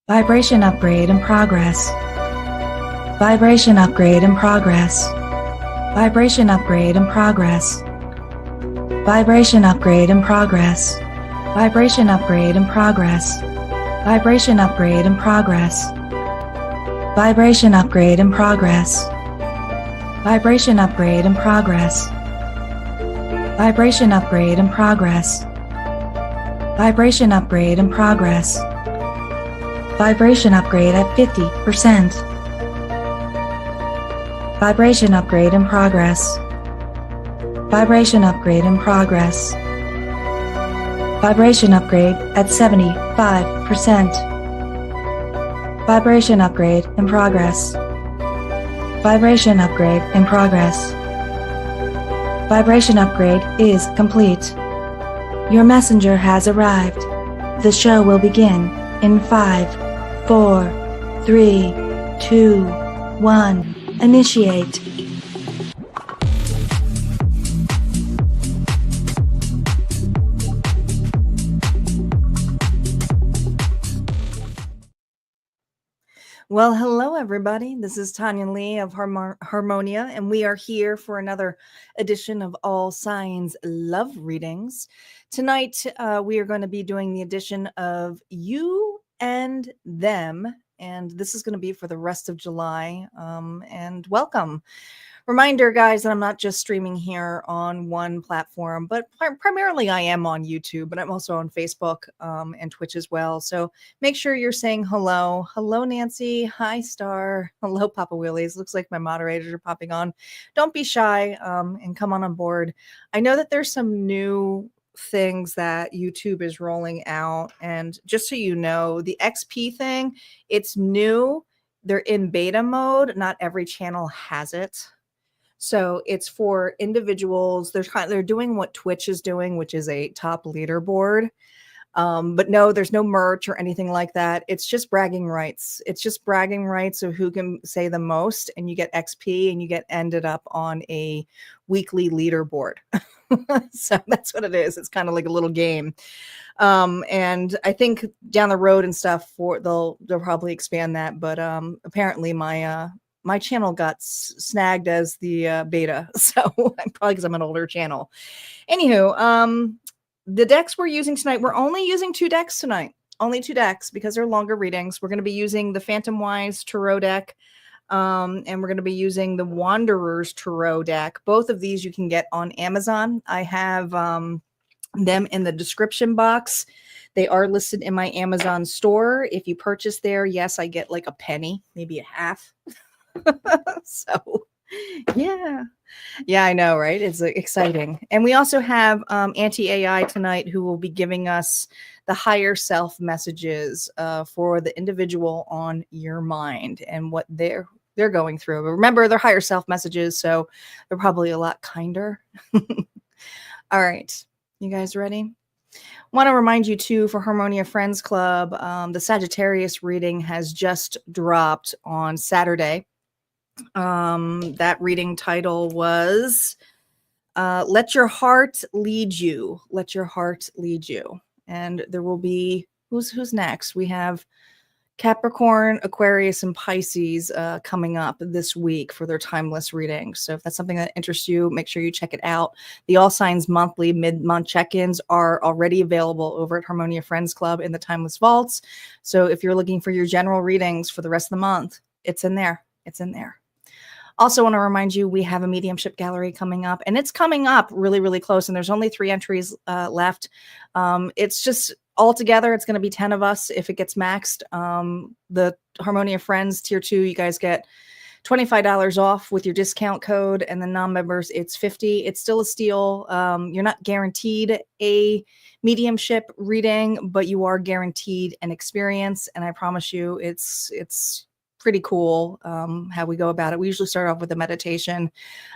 Vibration upgrade in progress. Vibration upgrade in progress. Vibration upgrade in progress. Vibration upgrade in progress. Vibration upgrade in progress. Vibration upgrade in progress. Vibration upgrade in progress. Vibration upgrade in progress. Vibration upgrade in progress. Vibration upgrade in progress. Vibration upgrade at 50%. Vibration upgrade in progress. Vibration upgrade in progress. Vibration upgrade at 75%. Vibration upgrade in progress. Vibration upgrade in progress. Vibration upgrade is complete. Your messenger has arrived. The show will begin in 5, 4, 3, 2, 1. Initiate. Well, hello, everybody. This is Tanya Lee of Harmonia, and we are here for another edition of All Signs Love Readings. Tonight, we are going to be doing the edition of You and Them, and this is going to be for the rest of July. And welcome. Reminder, guys, that I'm not just streaming here on one platform, but primarily I am on YouTube, but I'm also on Facebook and Twitch as well. So make sure you're saying hello. Hello, Nancy. Hi, Star. Hello, Papa Willies. Looks like my moderators are popping on. Don't be shy and come on board. I know that there's some new things that YouTube is rolling out. And just so you know, the XP thing, it's new. They're in beta mode. Not every channel has it. So it's for individuals. They're doing what Twitch is doing, which is a top leaderboard. But no, there's no merch or anything like that. It's just bragging rights. It's just bragging rights of who can say the most, and you get XP and you get ended up on a weekly leaderboard. So that's what it is. It's kind of like a little game. And I think down the road and stuff they'll probably expand that. But apparently my channel got snagged as the beta. So probably because I'm an older channel. Anywho, the decks we're using tonight, we're only using 2 decks tonight. Only 2 decks because they're longer readings. We're going to be using the Phantom Wise Tarot deck. And we're going to be using the Wanderer's Tarot deck. Both of these you can get on Amazon. I have them in the description box. They are listed in my Amazon store. If you purchase there, yes, I get like a penny, maybe a half. So yeah, I know, right? It's exciting. And we also have anti-AI tonight, who will be giving us the higher self messages for the individual on your mind and what they're going through. But remember, they're higher self messages, so they're probably a lot kinder. All right, you guys ready? Want to remind you too, for Harmonia Friends Club, the Sagittarius reading has just dropped on Saturday. That reading title was Let Your Heart Lead You. Let Your Heart Lead You. And there will be, who's next? We have Capricorn, Aquarius, and Pisces coming up this week for their timeless readings. So if that's something that interests you, make sure you check it out. The All Signs monthly mid-month check-ins are already available over at Harmonia Friends Club in the Timeless Vaults. So if you're looking for your general readings for the rest of the month, it's in there. It's in there. Also want to remind you, we have a mediumship gallery coming up, and it's coming up really, really close. And there's only 3 entries left. It's just all together, it's going to be 10 of us if it gets maxed. The Harmonia Friends Tier 2, you guys get $25 off with your discount code, and the non-members, it's $50. It's still a steal. You're not guaranteed a mediumship reading, but you are guaranteed an experience. And I promise you, it's pretty cool how we go about it. We usually start off with a meditation,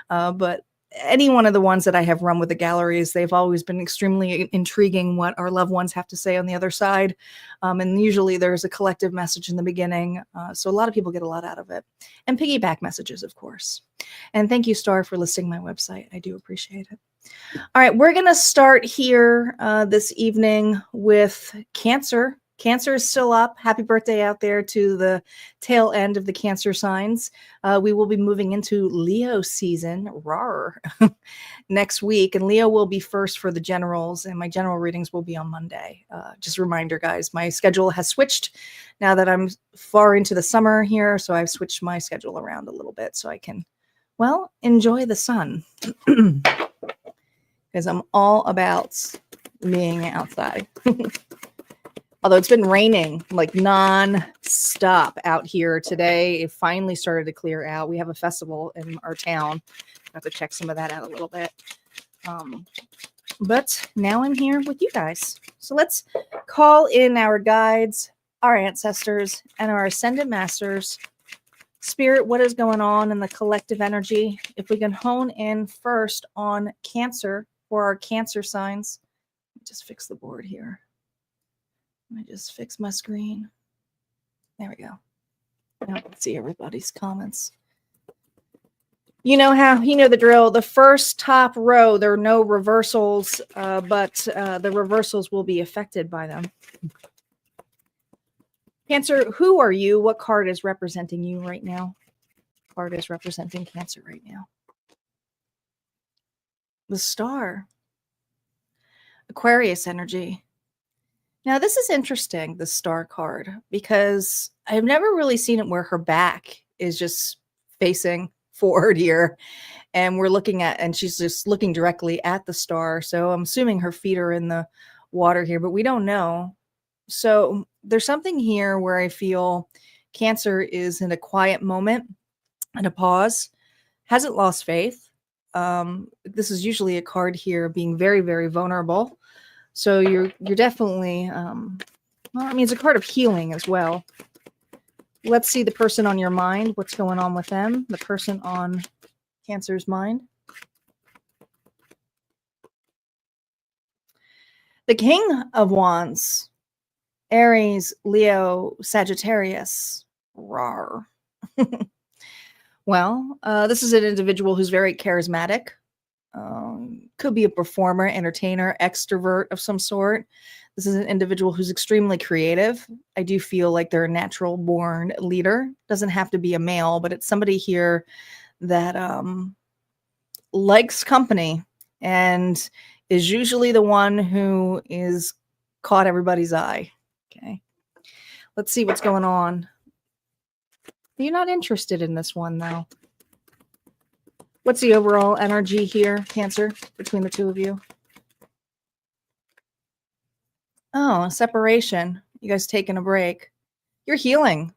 but any one of the ones that I have run with the galleries, they've always been extremely intriguing what our loved ones have to say on the other side. And usually there's a collective message in the beginning. So a lot of people get a lot out of it. And piggyback messages, of course. And thank you, Star, for listing my website. I do appreciate it. All right, we're going to start here this evening with Cancer Cancer is still up. Happy birthday out there to the tail end of the Cancer signs. We will be moving into Leo season, rawr, next week. And Leo will be first for the generals, and my general readings will be on Monday. Just a reminder, guys, my schedule has switched now that I'm far into the summer here. So I've switched my schedule around a little bit so I can, well, enjoy the sun. Because I'm all about being outside. Although it's been raining like non-stop out here today. It finally started to clear out. We have a festival in our town. I have to check some of that out a little bit. But now I'm here with you guys. So let's call in our guides, our ancestors, and our ascended masters. Spirit, what is going on in the collective energy? If we can hone in first on Cancer for our Cancer signs. Let me just fix the board here. Let me just fix my screen. There we go. Now I can see everybody's comments. You know the drill. The first top row, there are no reversals, but the reversals will be affected by them. Cancer, who are you? What card is representing you right now? Card is representing Cancer right now. The Star. Aquarius energy. Now, this is interesting, the Star card, because I've never really seen it where her back is just facing forward here. And we're looking at, and she's just looking directly at the star. So I'm assuming her feet are in the water here, but we don't know. So there's something here where I feel Cancer is in a quiet moment and a pause, hasn't lost faith. This is usually a card here being very, very vulnerable. So you're definitely, well, I mean, it's a card of healing as well. Let's see the person on your mind. What's going on with them? The person on Cancer's mind. The King of Wands. Aries, Leo, Sagittarius. Rawr. Well, this is an individual who's very charismatic. Could be a performer, entertainer, extrovert of some sort. This is an individual who's extremely creative. I do feel like they're a natural born leader. Doesn't have to be a male, but it's somebody here that likes company and is usually the one who is caught everybody's eye. Okay. Let's see what's going on. You're not interested in this one, though. What's the overall energy here, Cancer, between the two of you? Oh, separation. You guys taking a break. You're healing.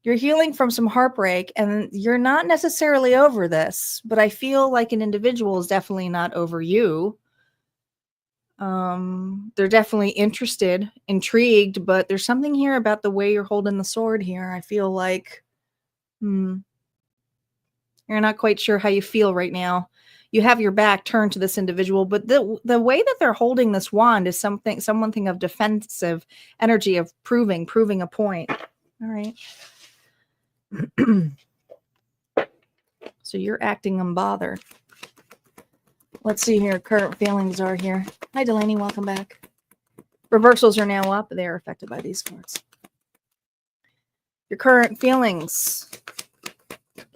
You're healing from some heartbreak, and you're not necessarily over this, but I feel like an individual is definitely not over you. They're definitely interested, intrigued, but there's something here about the way you're holding the sword here. I feel like, you're not quite sure how you feel right now. You have your back turned to this individual, but the way that they're holding this wand is something of defensive energy, of proving a point. All right. So you're acting unbothered. Let's see here. Current feelings are here. Hi, Delaney. Welcome back. Reversals are now up. They are affected by these cards. Your current feelings.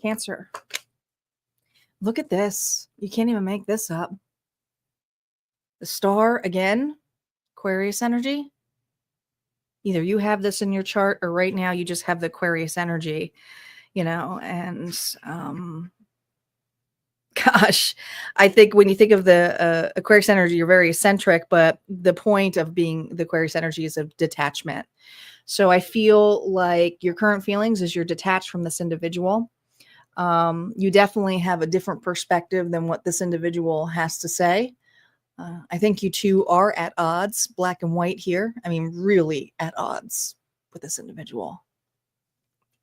Cancer. Look at this. You can't even make this up. The Star again. Aquarius energy. Either you have this in your chart or right now you just have the Aquarius energy, and gosh, I think when you think of the Aquarius energy, you're very eccentric, but the point of being the Aquarius energy is of detachment. So I feel like your current feelings is you're detached from this individual. You definitely have a different perspective than what this individual has to say. I think you two are at odds, black and white here. I mean, really at odds with this individual.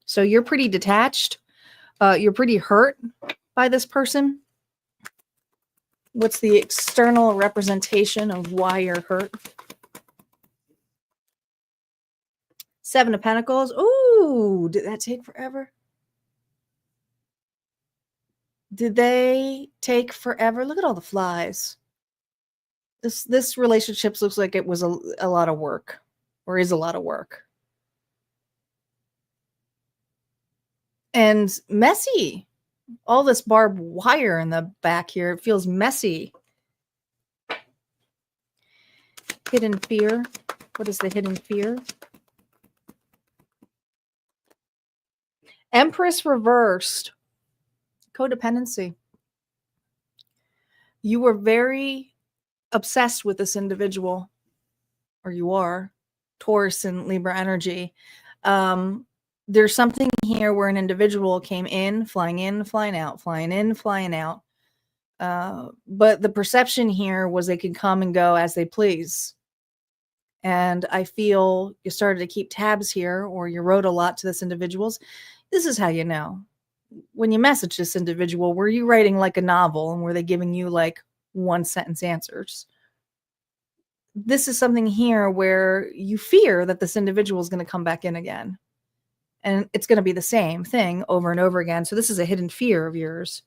So you're pretty detached. You're pretty hurt by this person. What's the external representation of why you're hurt? Seven of Pentacles. Ooh, did that take forever? Did they take forever? Look at all the flies. This relationship looks like it was a lot of work. or is a lot of work. And messy. All this barbed wire in the back here. It feels messy. Hidden fear. What is the hidden fear? Empress reversed. Codependency. You were very obsessed with this individual, or you are. Taurus and Libra energy. There's something here where an individual came in, flying out, flying in, flying out. But the perception here was they could come and go as they please. And I feel you started to keep tabs here, or you wrote a lot to this individual's. This is how you know. When you message this individual, were you writing like a novel, and were they giving you like one sentence answers? This is something here where you fear that this individual is going to come back in again. And it's going to be the same thing over and over again. So this is a hidden fear of yours.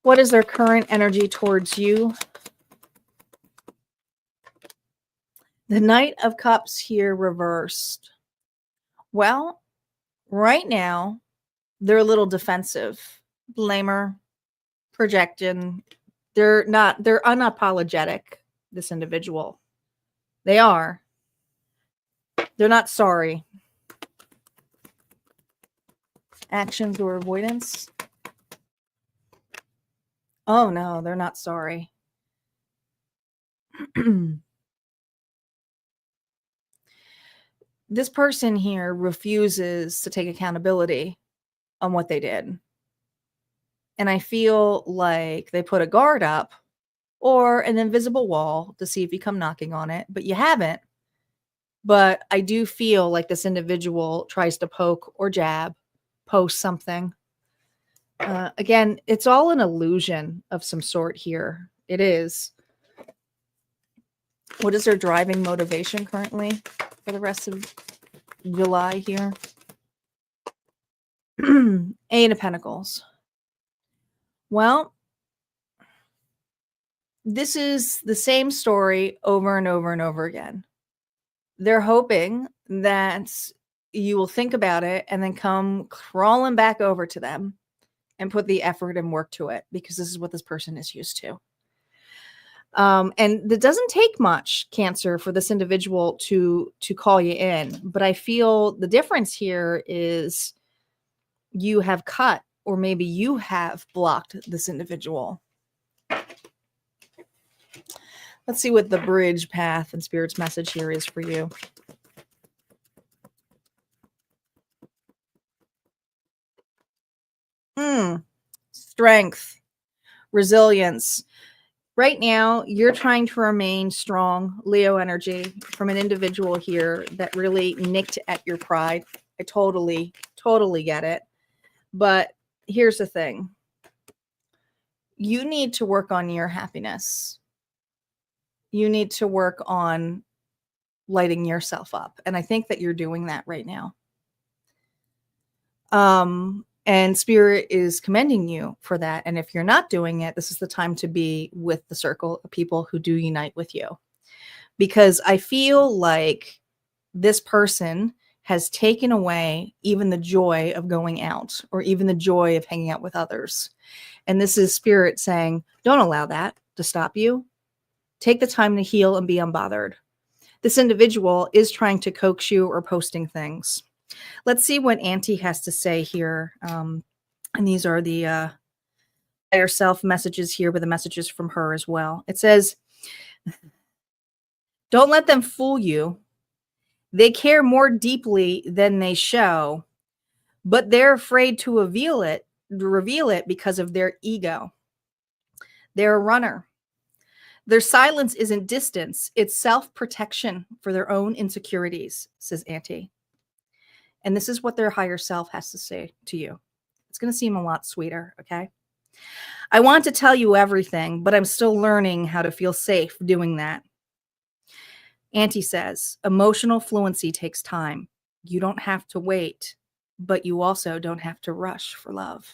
What is their current energy towards you? The Knight of Cups here reversed. Well, right now, they're a little defensive. Blamer, projection. They're unapologetic, this individual. They are. They're not sorry. Actions or avoidance. Oh no, they're not sorry. This person here refuses to take accountability on what they did. And I feel like they put a guard up or an invisible wall to see if you come knocking on it, but you haven't. But I do feel like this individual tries to poke or jab, post something. Again, it's all an illusion of some sort here. It is. What is their driving motivation currently for the rest of July here? Eight of Pentacles. Well, this is the same story over and over and over again. They're hoping that you will think about it and then come crawling back over to them and put the effort and work to it, because this is what this person is used to. And it doesn't take much, Cancer, for this individual to call you in. But I feel the difference here is you have cut, or maybe you have blocked this individual. Let's see what the bridge path and Spirit's message here is for you. Strength, resilience. Right now, you're trying to remain strong, Leo energy, from an individual here that really nicked at your pride. I totally get it. But here's the thing. You need to work on your happiness. You need to work on lighting yourself up. And I think that you're doing that right now. And Spirit is commending you for that. And if you're not doing it, this is the time to be with the circle of people who do unite with you. Because I feel like this person has taken away even the joy of going out, or even the joy of hanging out with others. And this is Spirit saying, don't allow that to stop you. Take the time to heal and be unbothered. This individual is trying to coax you or posting things. Let's see what Auntie has to say here. And these are the higher self messages here, but the messages from her as well. It says, don't let them fool you. They care more deeply than they show, but they're afraid to reveal it because of their ego. They're a runner. Their silence isn't distance. It's self-protection for their own insecurities, says Auntie. And this is what their higher self has to say to you. It's going to seem a lot sweeter, okay? I want to tell you everything, but I'm still learning how to feel safe doing that. Auntie says, emotional fluency takes time. You don't have to wait, but you also don't have to rush for love.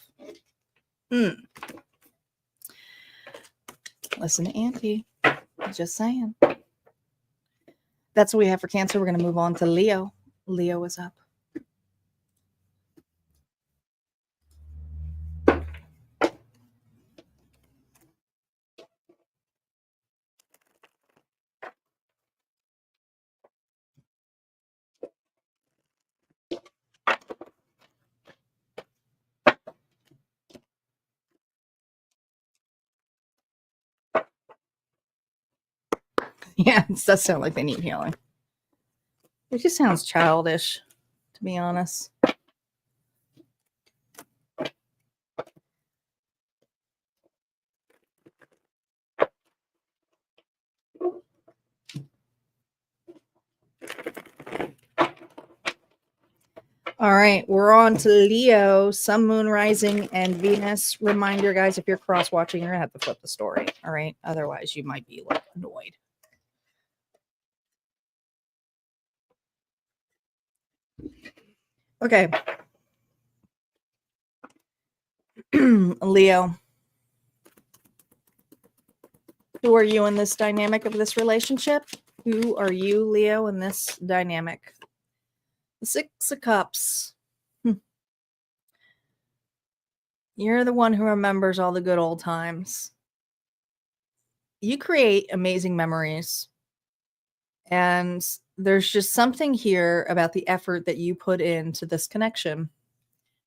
Listen to Auntie. Just saying. That's what we have for Cancer. We're going to move on to Leo. Leo is up. Yeah, it does sound like they need healing. It just sounds childish, to be honest. All right, we're on to Leo, Sun, Moon, Rising, and Venus. Reminder, guys, if you're cross-watching, you're going to have to flip the story, all right? Otherwise, you might be like annoyed. Okay. Leo. Who are you in this dynamic of this relationship? Who are you, Leo, in this dynamic? The Six of Cups. You're the one who remembers all the good old times. You create amazing memories. And there's just something here about the effort that you put into this connection.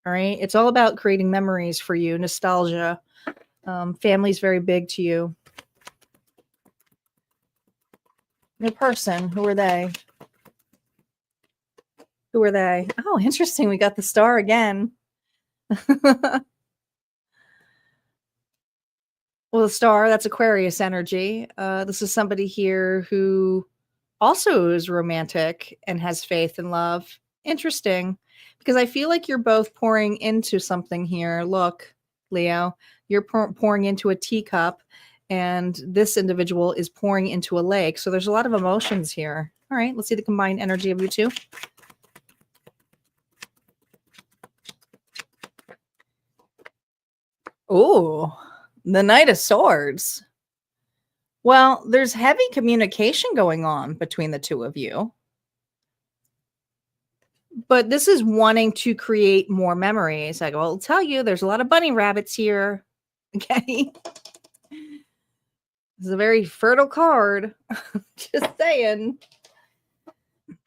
All right. It's all about creating memories for you, nostalgia. Family's very big to you. Your person, who are they? Who are they? Oh, interesting. We got the star again. Well, the star, that's Aquarius energy. This is somebody here who also is romantic and has faith and love. Interesting, because I feel like you're both pouring into something here. Look, Leo, you're pouring into a teacup, and this individual is pouring into a lake. So there's a lot of emotions here. All right, let's see the combined energy of you two. Oh, the Knight of Swords. Well, there's heavy communication going on between the two of you. But this is wanting to create more memories. I will tell you, there's a lot of bunny rabbits here. Okay. This is a very fertile card. Just saying.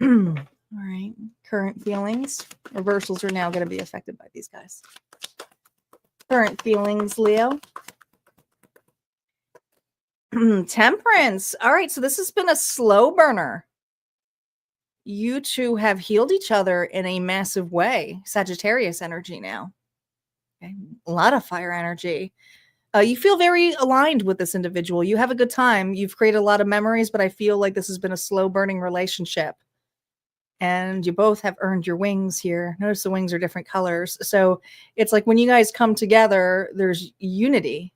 All right. Current feelings. Reversals are now going to be affected by these guys. Current feelings, Leo. Temperance. All right. So this has been a slow burner. You two have healed each other in a massive way. Sagittarius energy now. Okay. A lot of fire energy. You feel very aligned with this individual. You have a good time. You've created a lot of memories, but I feel like this has been a slow burning relationship. And you both have earned your wings here. Notice the wings are different colors. So it's like when you guys come together, there's unity.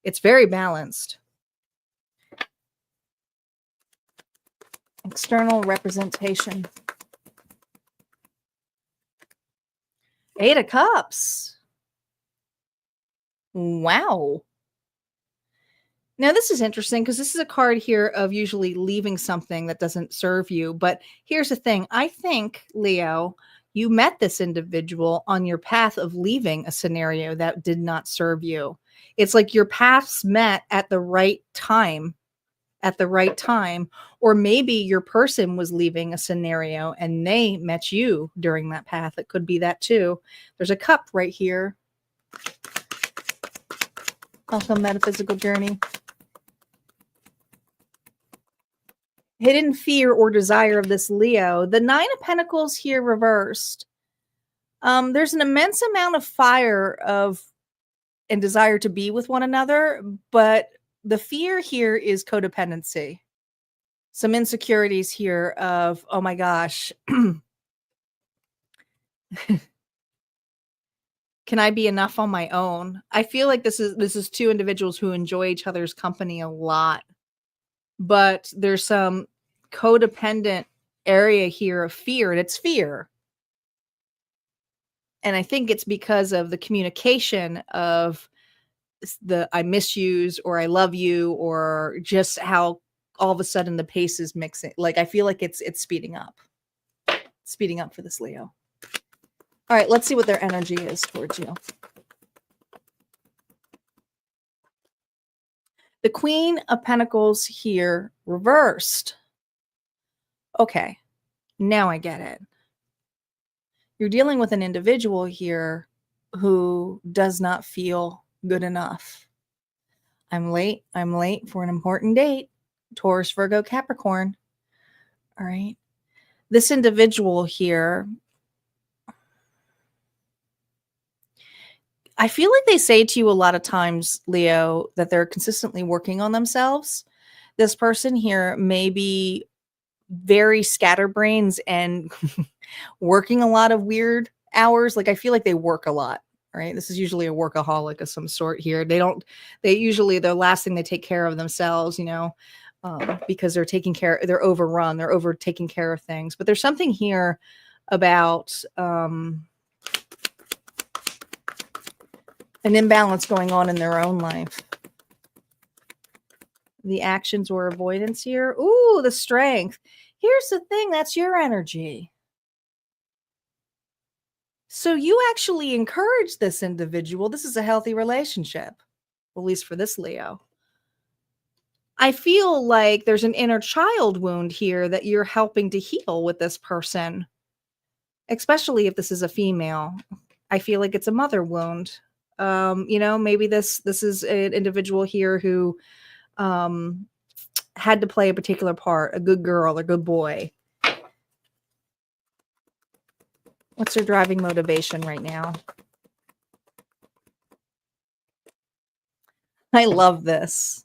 It's very balanced. External representation. Eight of Cups. Wow. Now, this is interesting because this is a card here of usually leaving something that doesn't serve you. But here's the thing. I think, Leo, you met this individual on your path of leaving a scenario that did not serve you. It's like your paths met at the right time. Or maybe your person was leaving a scenario and they met you during that path. It could be that too. There's a cup right here. Also metaphysical journey. Hidden fear or desire of this Leo. The Nine of Pentacles here reversed. There's an immense amount of fire and desire to be with one another, but the fear here is codependency. Some insecurities here of, oh my gosh, can I be enough on my own? I feel like this is two individuals who enjoy each other's company a lot, but there's some codependent area here of fear, and it's fear. And I think it's because of the communication of I miss yous or I love you, or just how all of a sudden the pace is mixing. Like I feel like it's speeding up for this Leo. All right, let's see what their energy is towards you. The Queen of Pentacles here reversed. Okay, now I get it. You're dealing with an individual here who does not feel good enough. I'm late for an important date. Taurus, Virgo, Capricorn. All right. This individual here, I feel like they say to you a lot of times, Leo, that they're consistently working on themselves. This person here may be very scatterbrains and working a lot of weird hours. Like I feel like they work a lot, right? This is usually a workaholic of some sort here. They usually, the last thing they take care of themselves, because they're overrun, they're over taking care of things. But there's something here about an imbalance going on in their own life. The actions or avoidance here. Ooh, the Strength. Here's the thing, that's your energy. So you actually encourage this individual. This is a healthy relationship, at least for this Leo. I feel like there's an inner child wound here that you're helping to heal with this person, especially if this is a female. I feel like it's a mother wound. Maybe this is an individual here who had to play a particular part, a good girl or good boy. What's their driving motivation right now? I love this.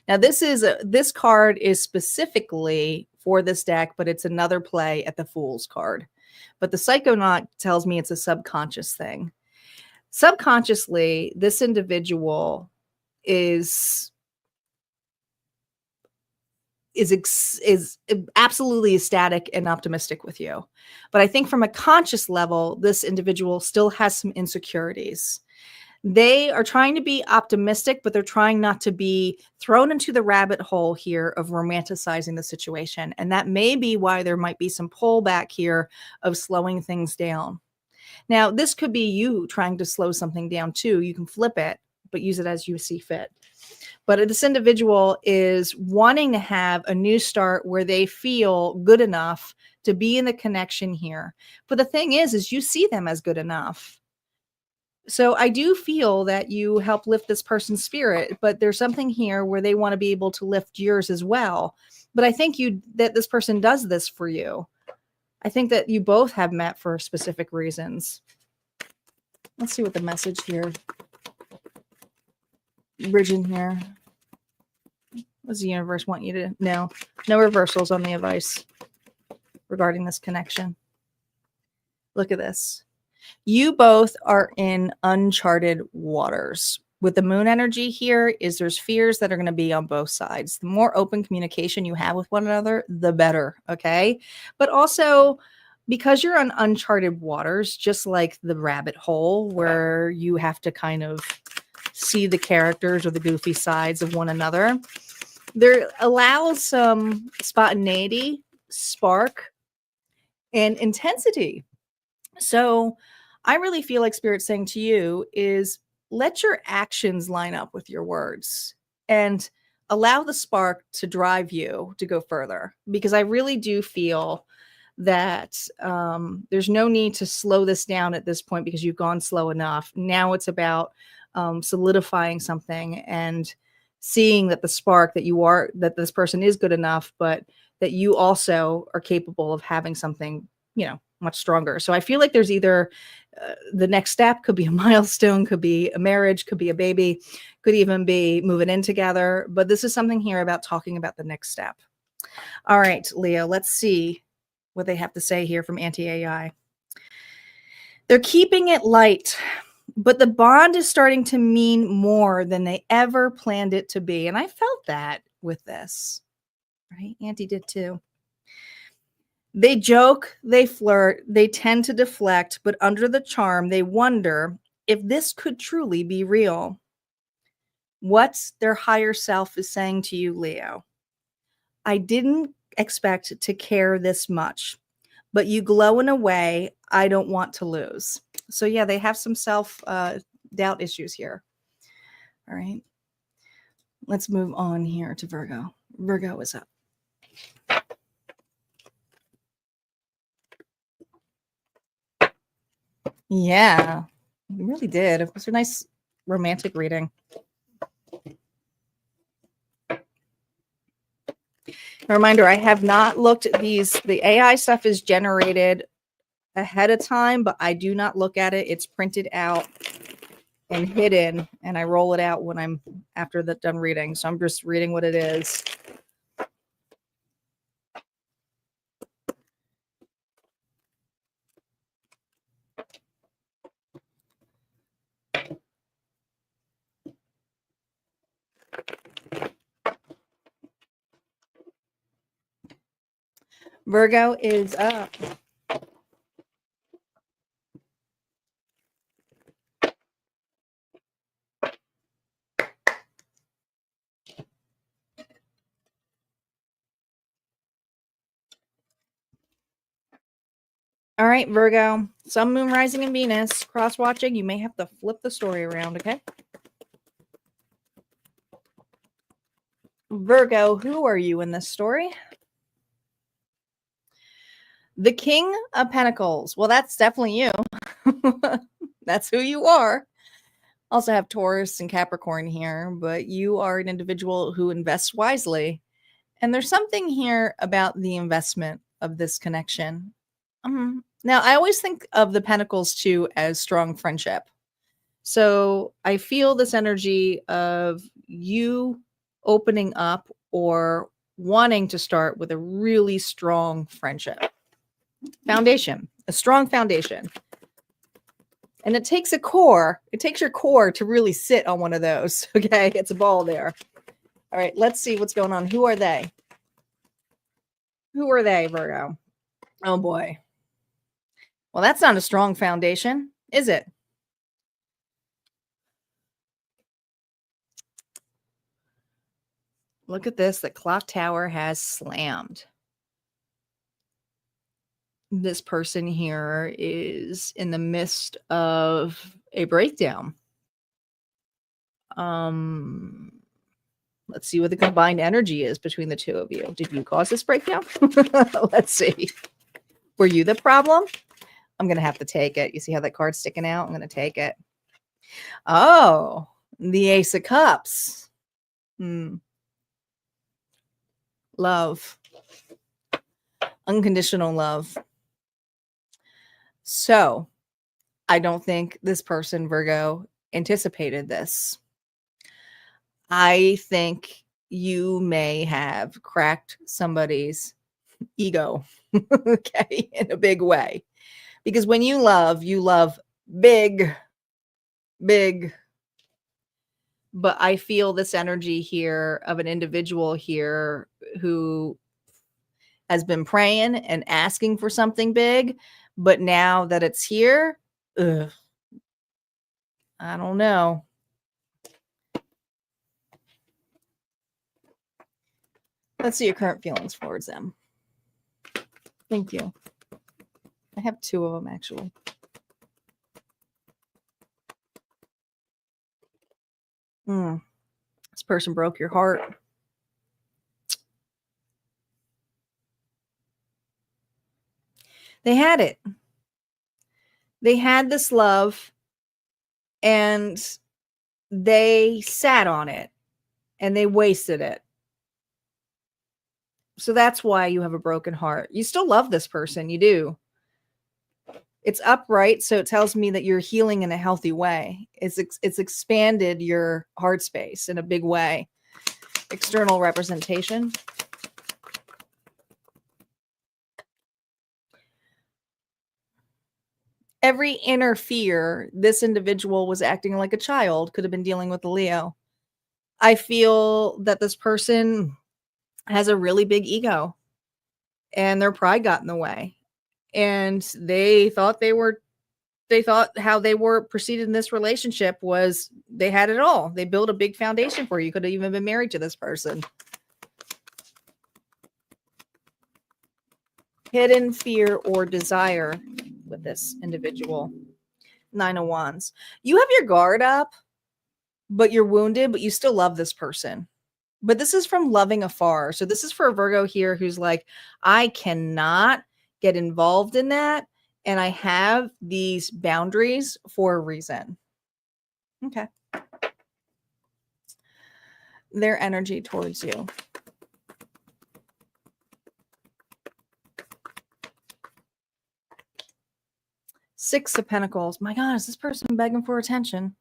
Now, this card is specifically for this deck, but it's another play at the Fool's card. But the Psychonaut tells me it's a subconscious thing. Subconsciously, this individual is absolutely ecstatic and optimistic with you. But I think from a conscious level, this individual still has some insecurities. They are trying to be optimistic, but they're trying not to be thrown into the rabbit hole here of romanticizing the situation. And that may be why there might be some pullback here of slowing things down. Now, this could be you trying to slow something down too. You can flip it, but use it as you see fit. But this individual is wanting to have a new start where they feel good enough to be in the connection here. But the thing is you see them as good enough. So I do feel that you help lift this person's spirit, but there's something here where they want to be able to lift yours as well. But I think that this person does this for you. I think that you both have met for specific reasons. Let's see what the message here. Bridging here. What does the universe want you to know? No reversals on the advice regarding this connection. Look at this. You both are in uncharted waters. With the moon energy here there's fears that are going to be on both sides. The more open communication you have with one another, the better, okay? But also, because you're on uncharted waters, just like the rabbit hole where you have to kind of see the characters or the goofy sides of one another, there allows some spontaneity, spark, and intensity. So I really feel like Spirit's saying to you is let your actions line up with your words and allow the spark to drive you to go further. Because I really do feel that there's no need to slow this down at this point because you've gone slow enough. Now it's about solidifying something and seeing that the spark that this person is good enough, but that you also are capable of having something, much stronger. So I feel like there's either the next step could be a milestone, could be a marriage, could be a baby, could even be moving in together. But this is something here about talking about the next step. All right, Leo, let's see what they have to say here from Anti-AI. They're keeping it light, but the bond is starting to mean more than they ever planned it to be. And I felt that with this, right? Auntie did too. They joke, they flirt, they tend to deflect, but under the charm, they wonder if this could truly be real. what their higher self is saying to you, Leo. I didn't expect to care this much, but you glow in a way I don't want to lose. So yeah, they have some self doubt issues here. All right. Let's move on here to Virgo. Virgo is up. Yeah, it really did. It was a nice romantic reading. A reminder, I have not looked at these. The AI stuff is generated ahead of time, but I do not look at it. It's printed out and hidden, and I roll it out when I'm after the done reading. So I'm just reading what it is. Virgo is up. All right, Virgo. Sun, Moon, Rising, and Venus. Cross-watching. You may have to flip the story around, okay? Virgo, who are you in this story? The King of Pentacles. Well, that's definitely you. That's who you are. Also have Taurus and Capricorn here, but you are an individual who invests wisely. And there's something here about the investment of this connection. Now, I always think of the Pentacles too as strong friendship. So I feel this energy of you opening up or wanting to start with a really strong friendship. Foundation, a strong foundation. And it takes a core. It takes your core to really sit on one of those. Okay, it's a ball there. All right, let's see what's going on. Who are they? Who are they, Virgo? Oh boy. Well, that's not a strong foundation, is it? Look at this. The clock tower has slammed. This person here is in the midst of a breakdown. Let's see what the combined energy is between the two of you. Did you cause this breakdown? Let's see. Were you the problem? I'm going to have to take it. You see how that card's sticking out? I'm going to take it. Oh, the Ace of Cups. Love. Unconditional love. So, I don't think this person, Virgo, anticipated this. I think you may have cracked somebody's ego, okay, in a big way. Because when you love big, big. But I feel this energy here of an individual here who has been praying and asking for something big, but now that it's here, I don't know. Let's see your current feelings towards them. Thank you. I have two of them, actually. This person broke your heart. They had it. They had this love, and they sat on it, and they wasted it. So that's why you have a broken heart. You still love this person. You do. It's upright, so it tells me that you're healing in a healthy way. It's expanded your heart space in a big way. External representation. Every inner fear, this individual was acting like a child, could have been dealing with a Leo. I feel that this person has a really big ego, and their pride got in the way. And they thought how they were proceeded in this relationship was They had it all. They built a big foundation for you. You could have even been married to this person. Hidden fear or desire with this individual. 9 of Wands. You have your guard up, but you're wounded, but you still love this person. But this is from loving afar. So this is for a Virgo here who's like, I cannot get involved in that. And I have these boundaries for a reason. Okay. Their energy towards you. Six of Pentacles. My God, is this person begging for attention?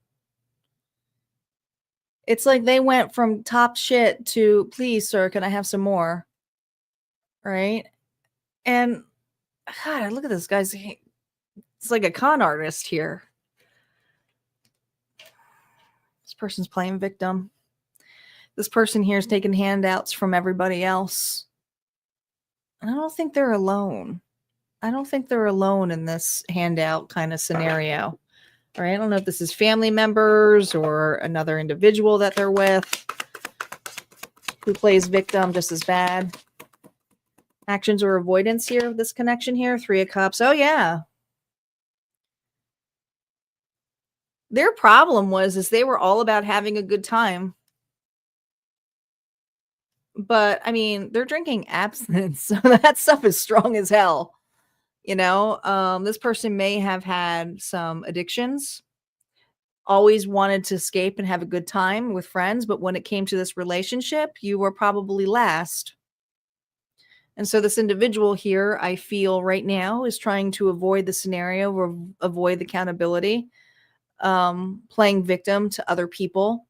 It's like they went from top shit to, please, sir, can I have some more? Right? And God, look at this guy's. It's like a con artist here. This person's playing victim. This person here is taking handouts from everybody else. And I don't think they're alone. I don't think they're alone in this handout kind of scenario. All right. I don't know if this is family members or another individual that they're with who plays victim just as bad. Actions or avoidance here of this connection here. 3 of Cups. Oh, yeah. Their problem is they were all about having a good time. But, I mean, they're drinking absinthe, so that stuff is strong as hell. You know, this person may have had some addictions, always wanted to escape and have a good time with friends, but when it came to this relationship, you were probably last. And so this individual here, I feel right now, is trying to avoid the scenario or avoid the accountability, playing victim to other people,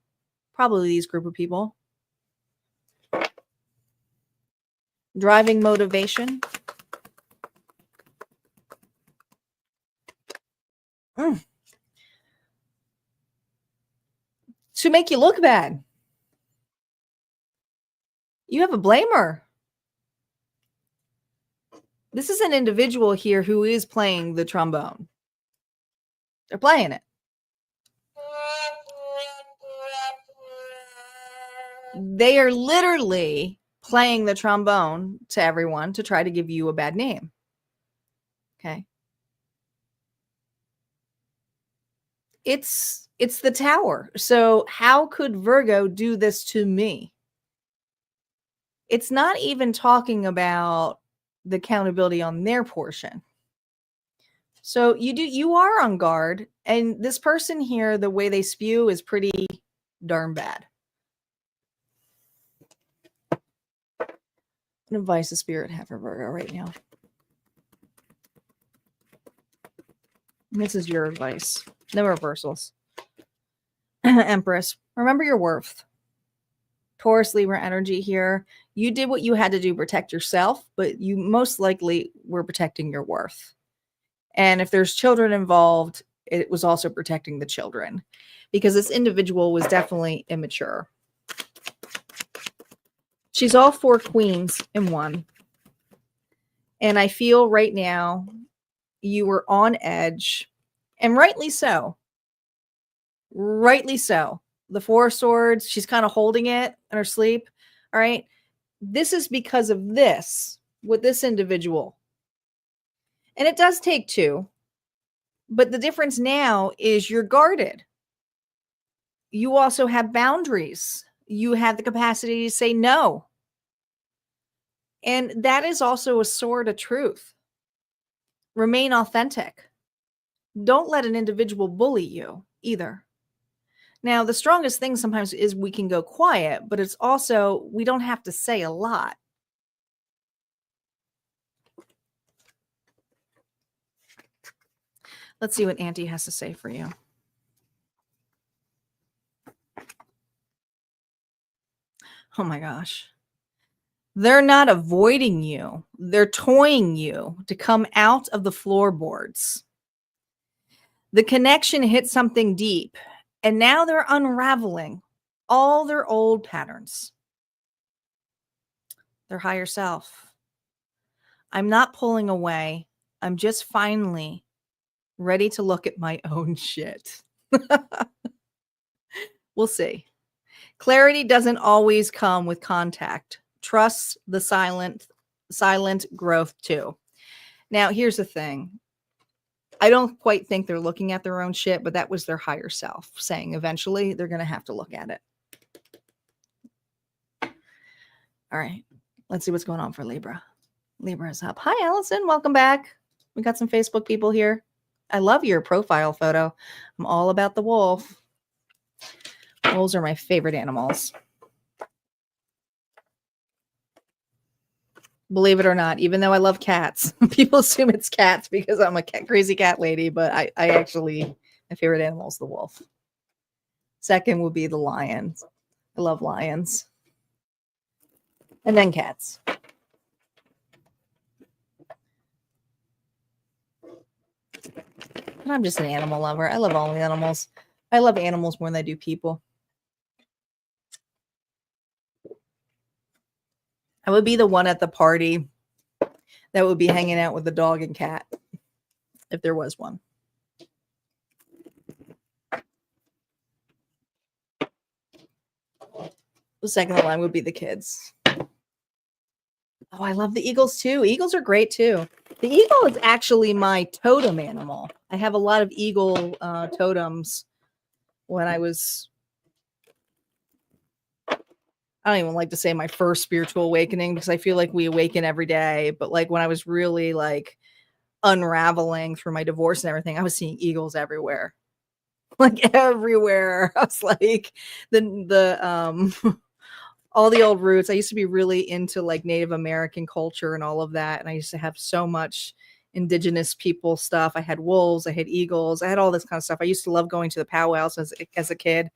probably these group of people. Driving motivation. To make you look bad. You have a blamer. This is an individual here who is playing the trombone. They're playing it. They are literally playing the trombone to everyone to try to give you a bad name. Okay. It's the Tower. So how could Virgo do this to me? It's not even talking about the accountability on their portion. So you are on guard, and this person here, the way they spew is pretty darn bad. What advice does Spirit have for Virgo right now? This is your advice. No reversals. Empress, remember your worth. Taurus, Libra energy here. You did what you had to do to protect yourself, but you most likely were protecting your worth. And if there's children involved, it was also protecting the children, because this individual was definitely immature. She's all 4 queens in one. And I feel right now you were on edge, and rightly so. Rightly so. The 4 of Swords, she's kind of holding it in her sleep. All right. This is because of this with this individual. And it does take 2. But the difference now is you're guarded. You also have boundaries. You have the capacity to say no. And that is also a sword of truth. Remain authentic. Don't let an individual bully you either. Now, the strongest thing sometimes is we can go quiet, but it's also, we don't have to say a lot. Let's see what Auntie has to say for you. Oh my gosh. They're not avoiding you. They're toying you to come out of the floorboards. The connection hit something deep, and now they're unraveling all their old patterns. Their higher self. I'm not pulling away. I'm just finally ready to look at my own shit. We'll see. Clarity doesn't always come with contact. Trust the silent growth too. Now, here's the thing. I don't quite think they're looking at their own shit, but that was their higher self saying eventually they're going to have to look at it. All right. Let's see what's going on for Libra. Libra is up. Hi, Allison. Welcome back. We got some Facebook people here. I love your profile photo. I'm all about the wolf. Wolves are my favorite animals. Believe it or not, even though I love cats, people assume it's cats because I'm a crazy cat lady, but I actually, my favorite animal is the wolf. Second would be the lion. I love lions. And then cats. But I'm just an animal lover. I love all the animals. I love animals more than I do people. I would be the one at the party that would be hanging out with the dog and cat if there was one. The second in line would be the kids. Oh, I love the eagles too. Eagles are great too. The eagle is actually my totem animal. I have a lot of eagle totems when I was, I don't even like to say my first spiritual awakening because I feel like we awaken every day. But like when I was really like unraveling through my divorce and everything, I was seeing eagles everywhere. Like everywhere. I was like the all the old roots. I used to be really into like Native American culture and all of that. And I used to have so much indigenous people stuff. I had wolves, I had eagles, I had all this kind of stuff. I used to love going to the powwows as a kid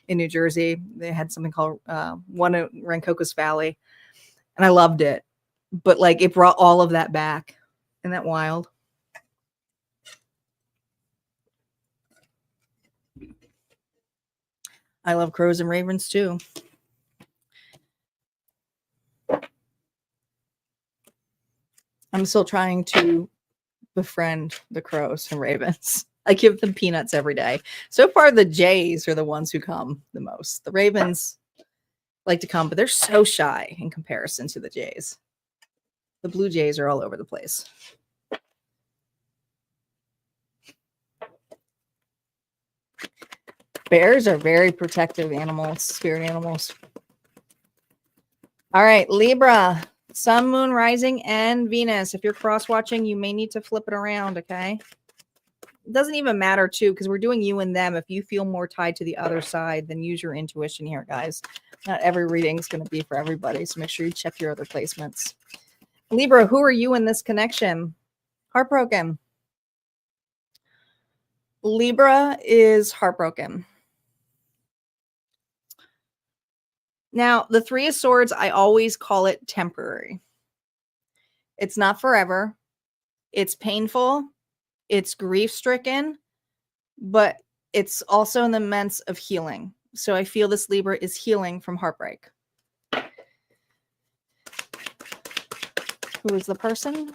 in New Jersey. They had something called one at Rancocas Valley. And I loved it. But like it brought all of that back. Isn't that wild? I love crows and ravens too. I'm still trying to befriend the crows and ravens. I give them peanuts every day. So far, the jays are the ones who come the most. The ravens like to come, but they're so shy in comparison to the jays. The blue jays are all over the place. Bears are very protective animals, spirit animals. All right, Libra. Sun, moon, rising, and Venus. If you're cross-watching, you may need to flip it around, okay? It doesn't even matter, too, because we're doing you and them. If you feel more tied to the other side, then use your intuition here, guys. Not every reading is going to be for everybody, so make sure you check your other placements. Libra, who are you in this connection? Heartbroken. Libra is heartbroken. Now, the Three of Swords, I always call it temporary. It's not forever. It's painful. It's grief-stricken, but it's also in the midst of healing. So I feel this Libra is healing from heartbreak. Who is the person?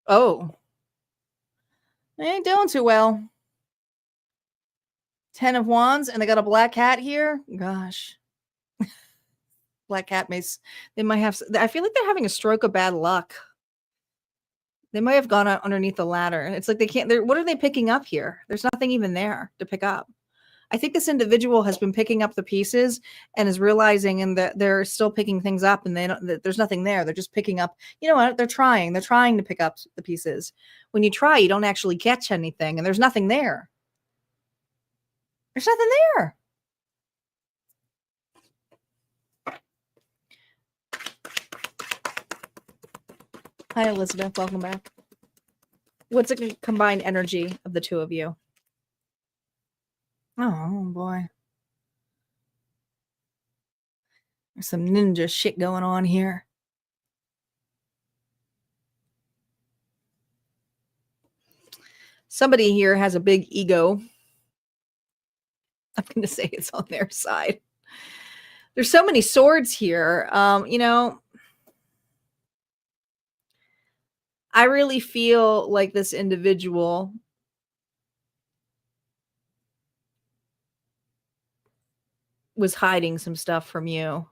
Oh. They ain't doing too well. 10 of Wands, and they got a black cat here. Gosh. Black cat mace. They might have, I feel like they're having a stroke of bad luck. They might have gone out underneath the ladder. It's like they can't, what are they picking up here? There's nothing even there to pick up. I think this individual has been picking up the pieces and is realizing and that they're still picking things up and they don't, there's nothing there. They're just picking up, you know what? They're trying to pick up the pieces. When you try, you don't actually catch anything and there's nothing there. There's nothing there. Hi, Elizabeth. Welcome back. What's a combined energy of the two of you? Oh, boy. There's some ninja shit going on here. Somebody here has a big ego. I'm going to say it's on their side. There's so many swords here. You know, I really feel like this individual was hiding some stuff from you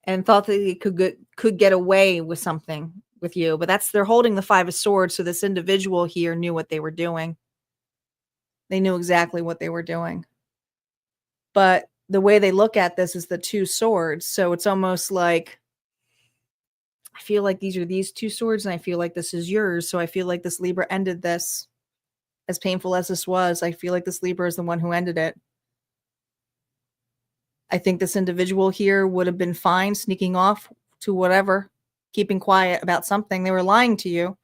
and thought that he could get away with something with you. But they're holding the Five of Swords, so this individual here knew what they were doing. They knew exactly what they were doing. But the way they look at this is the Two Swords. So it's almost like, I feel like these are these two swords, and I feel like this is yours. So I feel like this Libra ended this. As painful as this was, I feel like this Libra is the one who ended it. I think this individual here would have been fine sneaking off to whatever, keeping quiet about something. They were lying to you.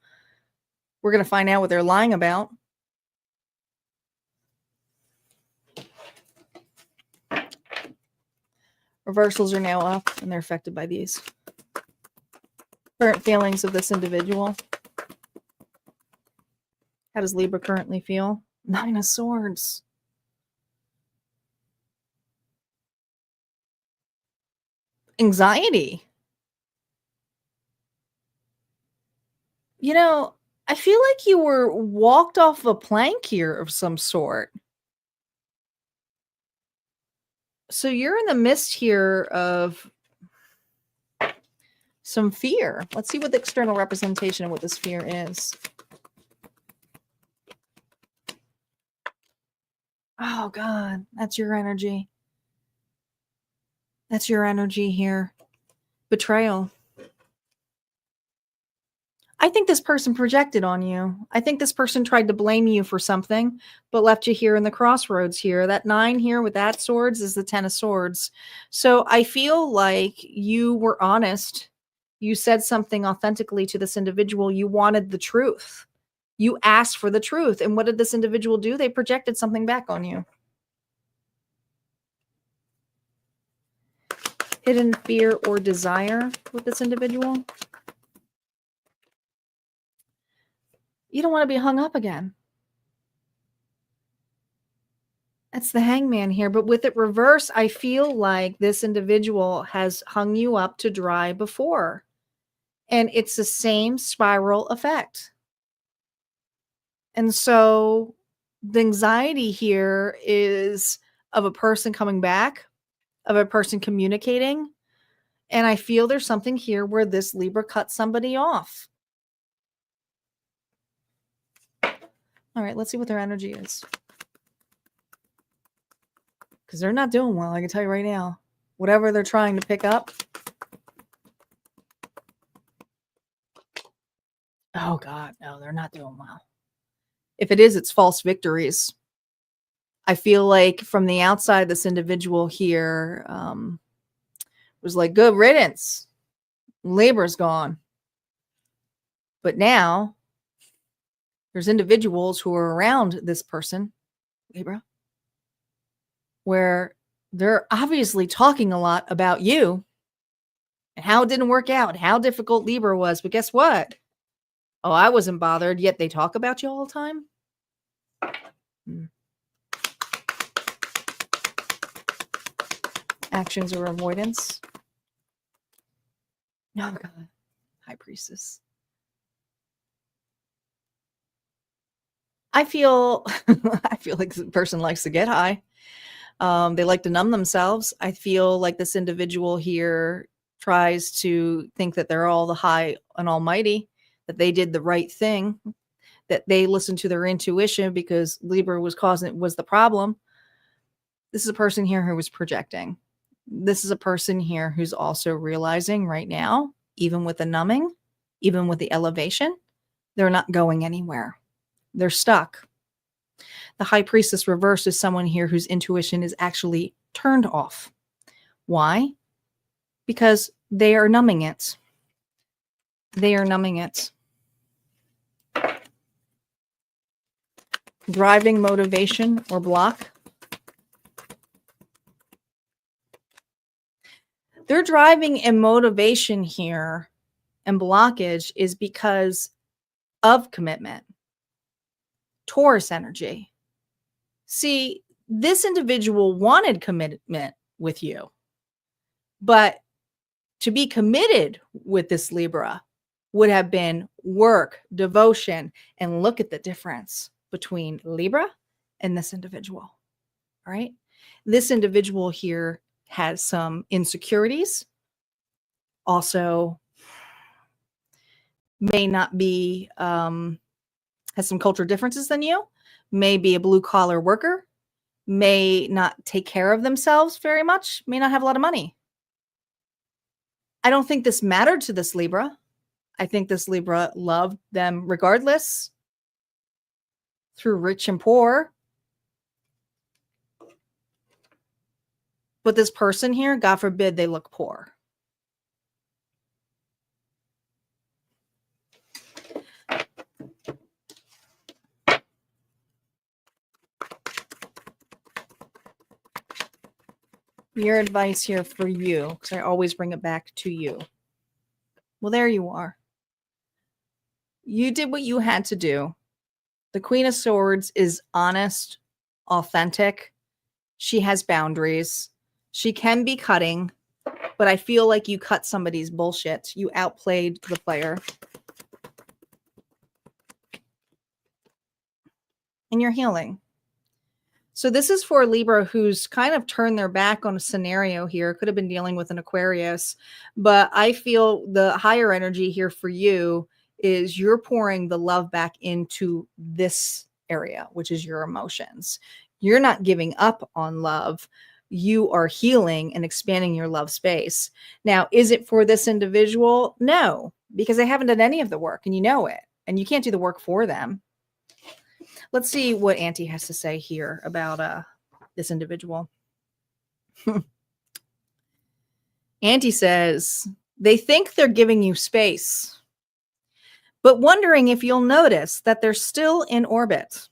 We're going to find out what they're lying about. Reversals are now up, and they're affected by these. Current feelings of this individual. How does Libra currently feel? Nine of Swords. Anxiety. You know, I feel like you were walked off a plank here of some sort. So you're in the midst here of some fear. Let's see what the external representation of what this fear is. Oh, God, that's your energy. That's your energy here. Betrayal. I think this person projected on you. I think this person tried to blame you for something, but left you here in the crossroads here. That 9 here with that swords is the 10 of Swords. So I feel like you were honest. You said something authentically to this individual. You wanted the truth. You asked for the truth. And what did this individual do? They projected something back on you. Hidden fear or desire with this individual. You don't want to be hung up again. That's the Hangman here. But with it reversed, I feel like this individual has hung you up to dry before. And it's the same spiral effect. And so the anxiety here is of a person coming back, of a person communicating. And I feel there's something here where this Libra cut somebody off. All right, let's see what their energy is. Because they're not doing well, I can tell you right now. Whatever they're trying to pick up. Oh, God, no, they're not doing well. If it is, it's false victories. I feel like from the outside, this individual here was like, good riddance. Libra's gone. But now, there's individuals who are around this person, Libra, where they're obviously talking a lot about you and how it didn't work out, how difficult Libra was. But guess what? Oh, I wasn't bothered, yet they talk about you all the time. Actions or avoidance. Oh, God. High Priestess. I feel like the person likes to get high. They like to numb themselves. I feel like this individual here tries to think that they're all the high and almighty, that they did the right thing, that they listened to their intuition because Libra was the problem. This is a person here who was projecting. This is a person here who's also realizing right now, even with the numbing, even with the elevation, they're not going anywhere. They're stuck. The High Priestess reverse is someone here whose intuition is actually turned off. Why? Because they are numbing it. They are numbing it. Driving motivation or block. Their driving and motivation here and blockage is because of commitment. Taurus energy. See, this individual wanted commitment with you, but to be committed with this Libra would have been work, devotion, and look at the difference between Libra and this individual. All right. This individual here has some insecurities, also may not be, has some cultural differences than you, may be a blue collar worker, may not take care of themselves very much, may not have a lot of money. I don't think this mattered to this Libra. I think this Libra loved them regardless, through rich and poor. But this person here, God forbid they look poor. Your advice here for you, because I always bring it back to you. Well, there you are. You did what you had to do. The Queen of Swords is honest, authentic. She has boundaries. She can be cutting, but I feel like you cut somebody's bullshit. You outplayed the player. And you're healing. So this is for Libra who's kind of turned their back on a scenario here. Could have been dealing with an Aquarius, but I feel the higher energy here for you is you're pouring the love back into this area, which is your emotions. You're not giving up on love. You are healing and expanding your love space. Now, is it for this individual? No, because they haven't done any of the work and you know it, and you can't do the work for them. Let's see what Auntie has to say here about this individual. Auntie says, they think they're giving you space, but wondering if you'll notice that they're still in orbit.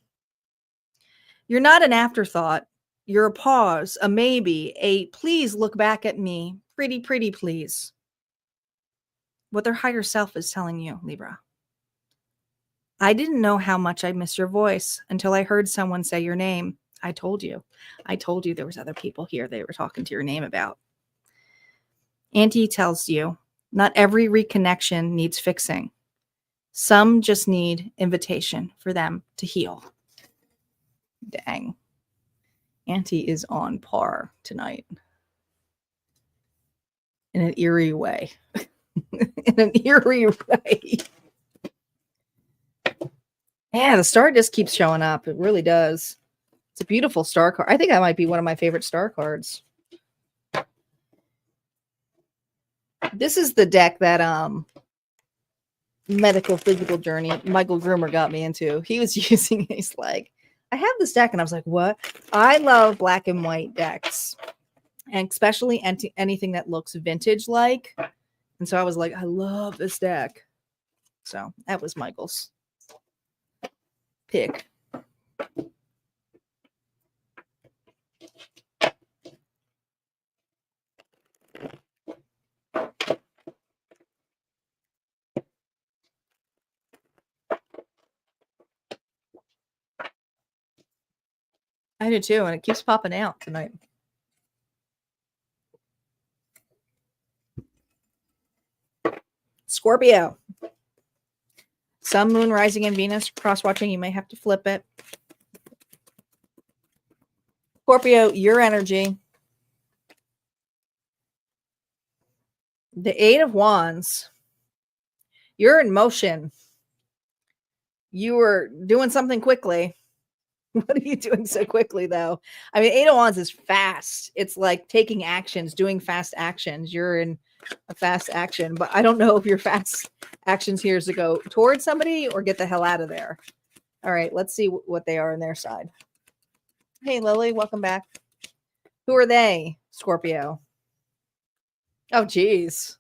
You're not an afterthought. You're a pause, a maybe, a please look back at me. Pretty, pretty, please. What their higher self is telling you, Libra. I didn't know how much I miss your voice until I heard someone say your name. I told you. I told you there was other people here they were talking to your name about. Auntie tells you, not every reconnection needs fixing. Some just need invitation for them to heal. Dang. Auntie is on par tonight. In an eerie way. In an eerie way. Yeah, the star just keeps showing up. It really does. It's a beautiful star card. I think that might be one of my favorite star cards. This is the deck that Medical Physical Journey Michael Groomer got me into. He was using, he's like, I have this deck, and I was like, what? I love black and white decks, and especially anything that looks vintage like. And so I was like, I love this deck. So that was Michael's pick. I do too, and it keeps popping out tonight. Scorpio. Sun, Moon, Rising, and Venus. Cross-watching, you may have to flip it. Scorpio, your energy. The Eight of Wands. You're in motion. You were doing something quickly. What are you doing so quickly, though? I mean, Eight of Wands is fast. It's like taking actions, doing fast actions. You're in a fast action, but I don't know if your fast actions here is to go towards somebody or get the hell out of there. All right, let's see what they are on their side. Hey, Lily, welcome back. Who are they? Scorpio. Oh, geez.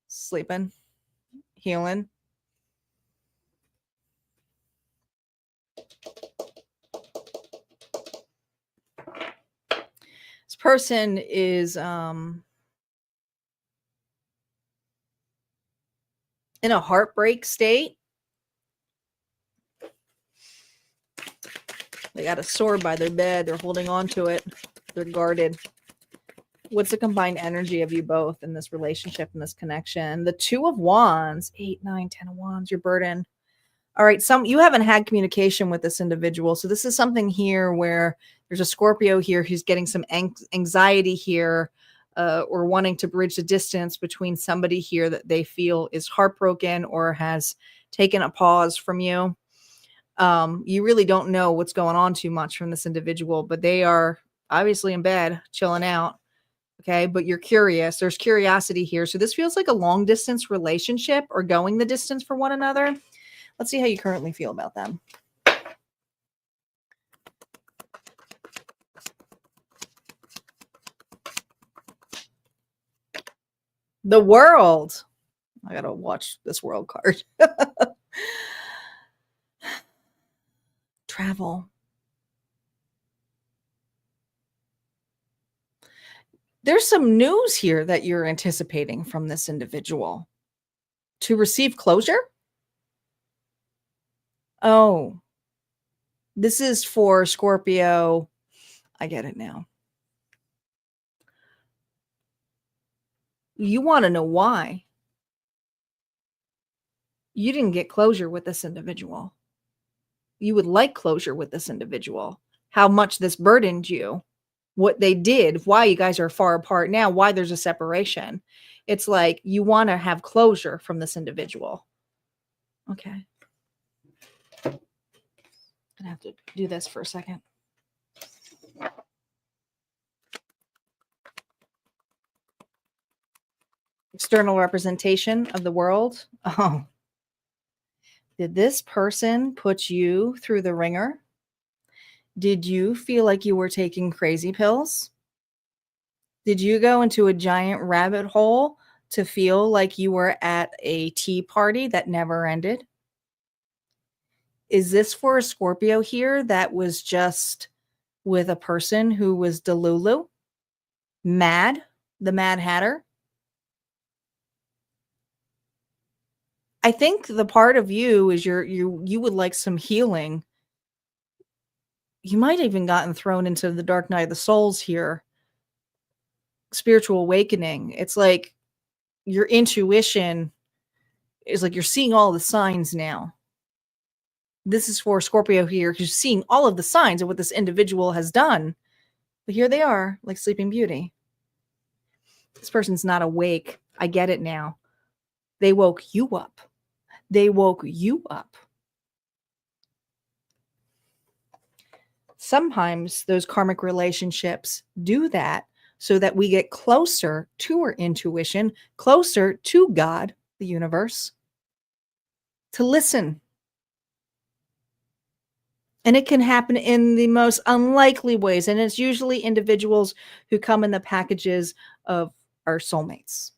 Sleeping, healing. This person is in a heartbreak state. They got a sword by their bed. They're holding on to it. They're guarded. What's the combined energy of you both in this relationship, in this connection? The Two of Wands, 8, 9, 10 of Wands, your burden. All right, you haven't had communication with this individual. So this is something here where There's a Scorpio here who's getting some anxiety here, or wanting to bridge the distance between somebody here that they feel is heartbroken or has taken a pause from you. You really don't know what's going on too much from this individual, but they are obviously in bed, chilling out. Okay. But you're curious. There's curiosity here. So this feels like a long distance relationship or going the distance for one another. Let's see how you currently feel about them. The World. I got to watch this World card. Travel. There's some news here that you're anticipating from this individual to receive closure. Oh, this is for Scorpio. I get it now. You want to know why you didn't get closure with this individual. You would like closure with this individual. How much this burdened you, what they did, why you guys are far apart now, why there's a separation. It's like you want to have closure from this individual. Okay. I'm gonna have to do this for a second. External representation of the world. Oh. Did this person put you through the ringer? Did you feel like you were taking crazy pills? Did you go into a giant rabbit hole to feel like you were at a tea party that never ended? Is this for a Scorpio here that was just with a person who was Delulu? Mad? The Mad Hatter? I think the part of you is you would like some healing. You might have even gotten thrown into the dark night of the souls here. Spiritual awakening. It's like your intuition is like you're seeing all the signs now. This is for Scorpio here who's seeing all of the signs of what this individual has done. But here they are, like Sleeping Beauty. This person's not awake. I get it now. They woke you up. They woke you up. Sometimes those karmic relationships do that so that we get closer to our intuition, closer to God, the universe, to listen. And it can happen in the most unlikely ways. And it's usually individuals who come in the packages of our soulmates.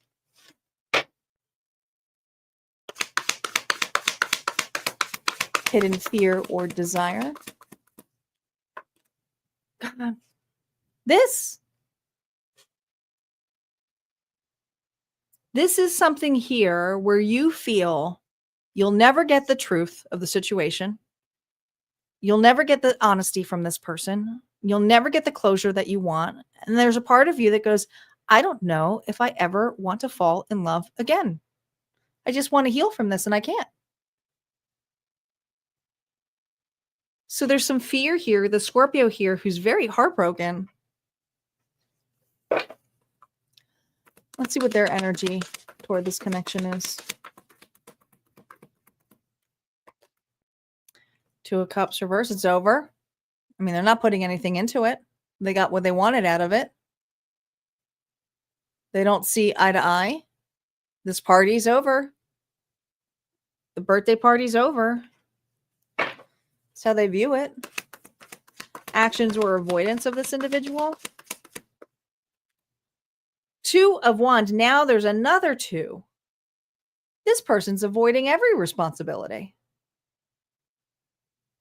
Hidden fear or desire. God. This is something here where you feel you'll never get the truth of the situation. You'll never get the honesty from this person. You'll never get the closure that you want. And there's a part of you that goes, I don't know if I ever want to fall in love again. I just want to heal from this and I can't. So there's some fear here. The Scorpio here who's very heartbroken. Let's see what their energy toward this connection is. Two of Cups reverse. It's over. I mean, they're not putting anything into it. They got what they wanted out of it. They don't see eye to eye. This party's over. The birthday party's over. That's how they view it. Actions or avoidance of this individual. Two of Wands. Now there's another two. This person's avoiding every responsibility.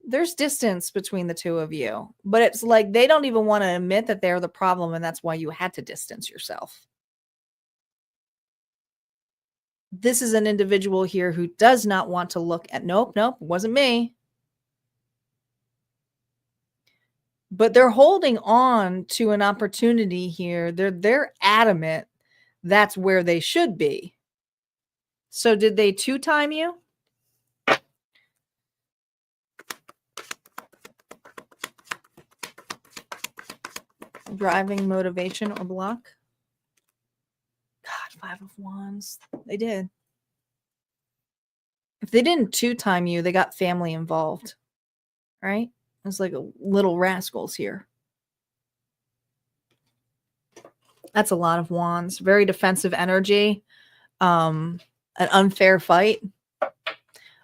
There's distance between the two of you, but it's like they don't even want to admit that they're the problem, and that's why you had to distance yourself. This is an individual here who does not want to look at, nope, it wasn't me. But they're holding on to an opportunity here. They're adamant that's where they should be. So did they two-time you? driving motivation or block. God, 5 of Wands. They did. If they didn't two-time you, they got family involved. Right? It's like little rascals here. That's a lot of Wands. Very defensive energy. An unfair fight.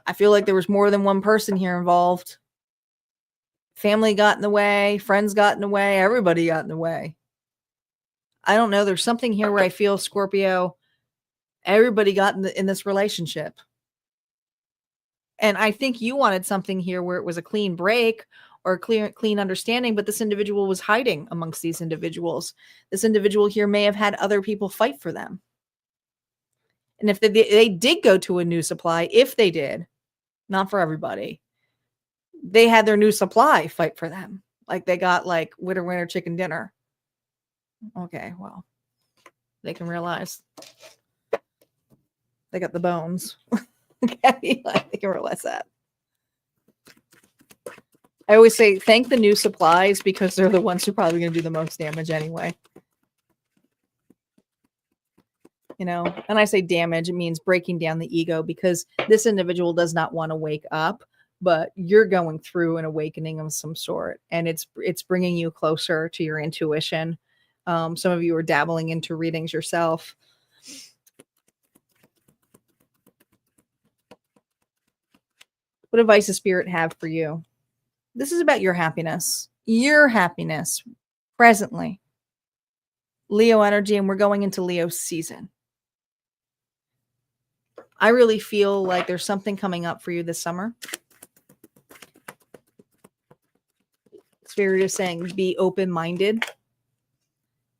I feel like there was more than one person here involved. Family got in the way. Friends got in the way. Everybody got in the way. I don't know. There's something here where I feel, Scorpio, everybody got in this relationship. And I think you wanted something here where it was a clean break or a clean understanding, but this individual was hiding amongst these individuals. This individual here may have had other people fight for them. And if they did go to a new supply, if they did, not for everybody, they had their new supply fight for them. Like they got like winter chicken dinner. Okay, well, they can realize they got the bones. Okay, they can realize that. I always say thank the new supplies because they're the ones who are probably going to do the most damage anyway. You know, and I say damage, it means breaking down the ego because this individual does not want to wake up, but you're going through an awakening of some sort, and it's bringing you closer to your intuition. Some of you are dabbling into readings yourself. What advice does Spirit have for you? This is about your happiness presently. Leo energy, and we're going into Leo season. I really feel like there's something coming up for you this summer. Spirit is saying be open-minded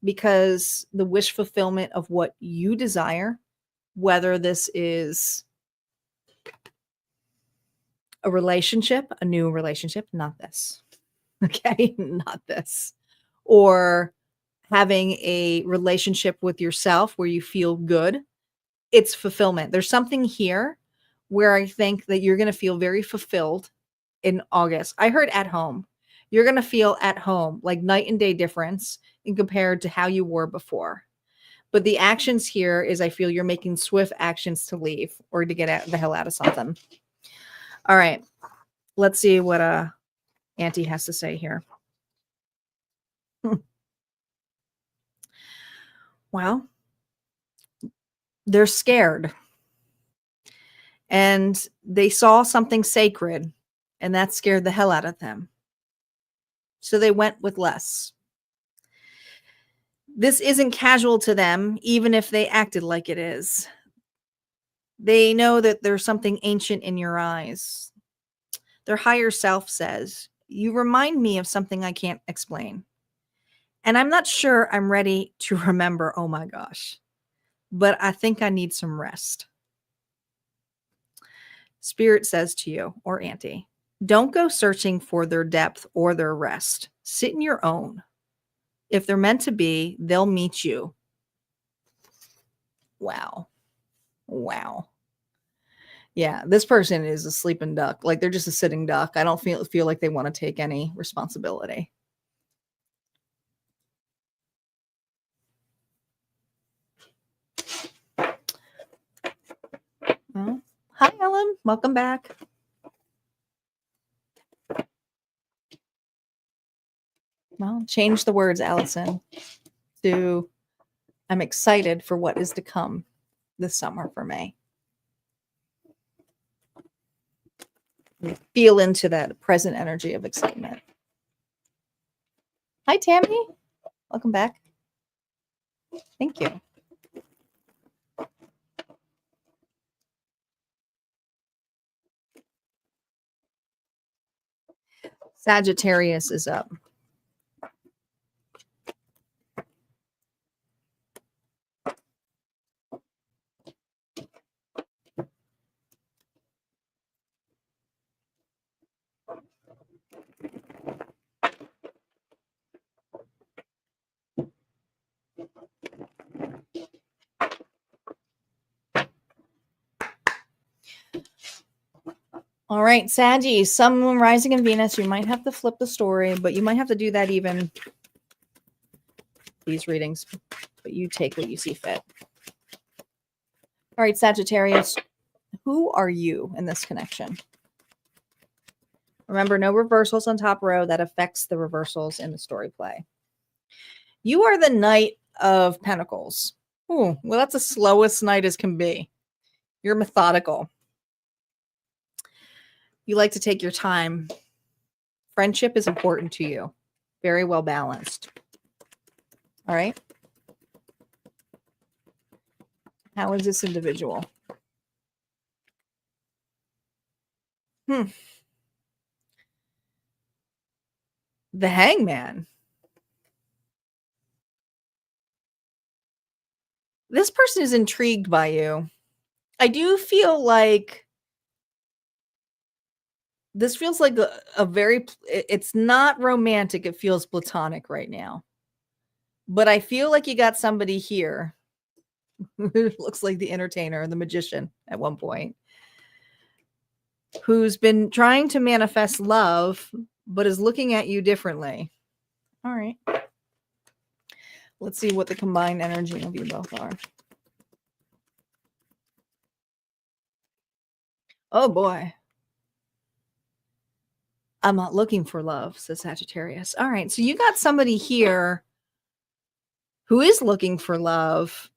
because the wish fulfillment of what you desire, whether this is a relationship, a new relationship, not this. Okay, not this. Or having a relationship with yourself where you feel good. It's fulfillment. There's something here where I think that you're going to feel very fulfilled in August. I heard at home. You're going to feel at home, like night and day difference in compared to how you were before. But the actions here is I feel you're making swift actions to leave or to get the hell out of something. All right. Let's see what Auntie has to say here. Well, they're scared. And they saw something sacred, and that scared the hell out of them. So they went with less. This isn't casual to them, even if they acted like it is. They know that there's something ancient in your eyes. Their higher self says, you remind me of something I can't explain. And I'm not sure I'm ready to remember, oh my gosh, but I think I need some rest. Spirit says to you, or Auntie, don't go searching for their depth or their rest. Sit in your own. If they're meant to be, they'll meet you. Wow. Wow. Yeah, this person is a sleeping duck. Like they're just a sitting duck. I don't feel like they want to take any responsibility. Well, hi, Ellen. Welcome back. Well, change the words, Allison, to I'm excited for what is to come this summer for May. Feel into that present energy of excitement. Hi, Tammy. Welcome back. Thank you. Sagittarius is up. All right, Saggy, Sun, Moon, Rising, and Venus. You might have to flip the story, but you might have to do that even these readings, but you take what you see fit. All right, Sagittarius, who are you in this connection? Remember, no reversals on top row. That affects the reversals in the story play. You are the Knight of Pentacles. Ooh, well, that's the slowest knight as can be. You're methodical. You like to take your time. Friendship is important to you. Very well balanced. All right. How is this individual? The Hangman. This person is intrigued by you. I do feel like this feels like a very, it's not romantic. It feels platonic right now. But I feel like you got somebody here who looks like the entertainer, the magician at one point, who's been trying to manifest love, but is looking at you differently. All right. Let's see what the combined energy of you both are. Oh boy. I'm not looking for love, says Sagittarius. All right. So you got somebody here who is looking for love,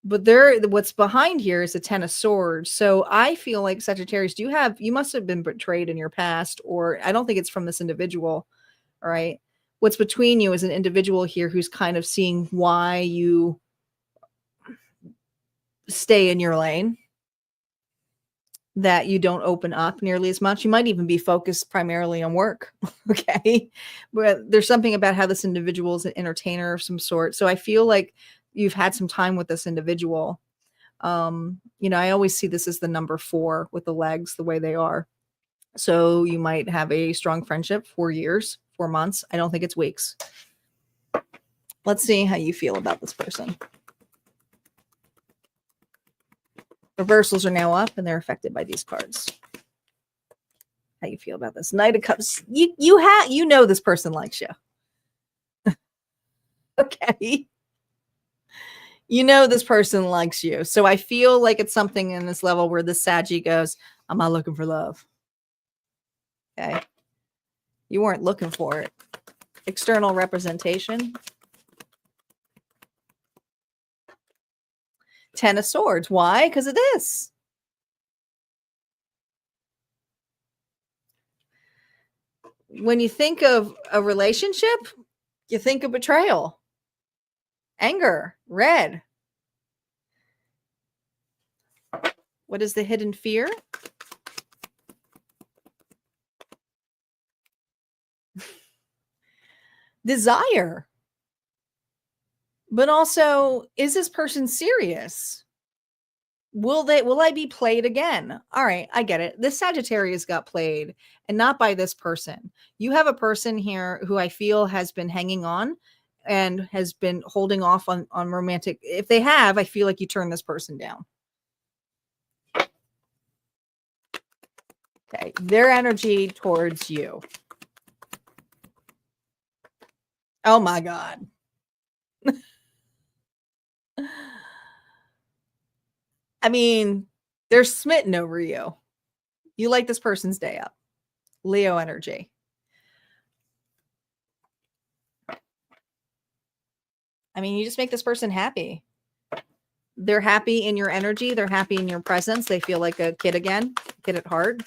but what's behind here is a 10 of swords. So I feel like, Sagittarius, you must have been betrayed in your past, or I don't think it's from this individual. All right. What's between you is an individual here who's kind of seeing why you stay in your lane, that you don't open up nearly as much. You might even be focused primarily on work. Okay. But there's something about how this individual is an entertainer of some sort. So I feel like you've had some time with this individual. I always see this as the number 4 with the legs the way they are. So you might have a strong friendship 4 years, 4 months. I don't think it's weeks. Let's see how you feel about this person. Reversals are now up and they're affected by these cards. How you feel about this? Knight of Cups. You know this person likes you. Okay. You know this person likes you. So I feel like it's something in this level where the Saggy goes, I'm not looking for love. Okay. You weren't looking for it. External representation. 10 of Swords. Why? Because of this. When you think of a relationship, you think of betrayal, anger, red. What is the hidden fear? Desire. But also, is this person serious? Will I be played again? All right, I get it. This Sagittarius got played, and not by this person. You have a person here who I feel has been hanging on and has been holding off on romantic. If they have, I feel like you turn this person down. Okay, their energy towards you. Oh my God. I mean, they're smitten over you. You like this person's day up. Leo energy. I mean, you just make this person happy. They're happy in your energy. They're happy in your presence. They feel like a kid again, kid at heart.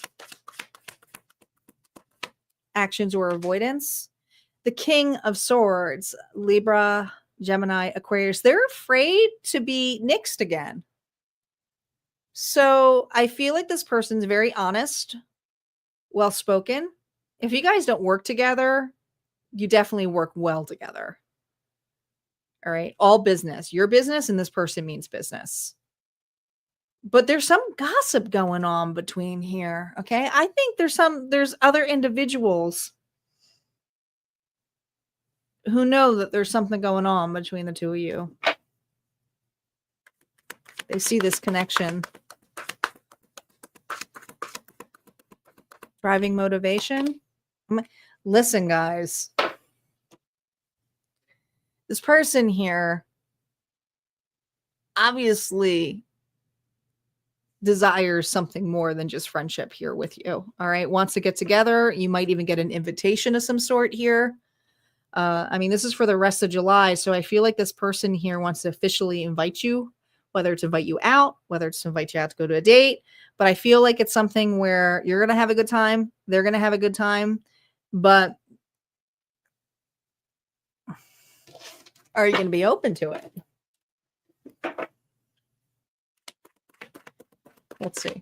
Actions or avoidance. The King of Swords, Libra, Gemini, Aquarius, they're afraid to be nixed again. So I feel like this person's very honest, well-spoken. If you guys don't work together, you definitely work well together. All right. All business, your business, and this person means business. But there's some gossip going on between here. Okay. I think there's other individuals who know that there's something going on between the two of you. They see this connection. Driving motivation. Listen, guys. This person here obviously desires something more than just friendship here with you. All right. Wants to get together. You might even get an invitation of some sort here. I mean, this is for the rest of July. So I feel like this person here wants to officially invite you, whether it's invite you out, whether it's to invite you out to go to a date. But I feel like it's something where you're going to have a good time. They're going to have a good time. But are you going to be open to it? Let's see.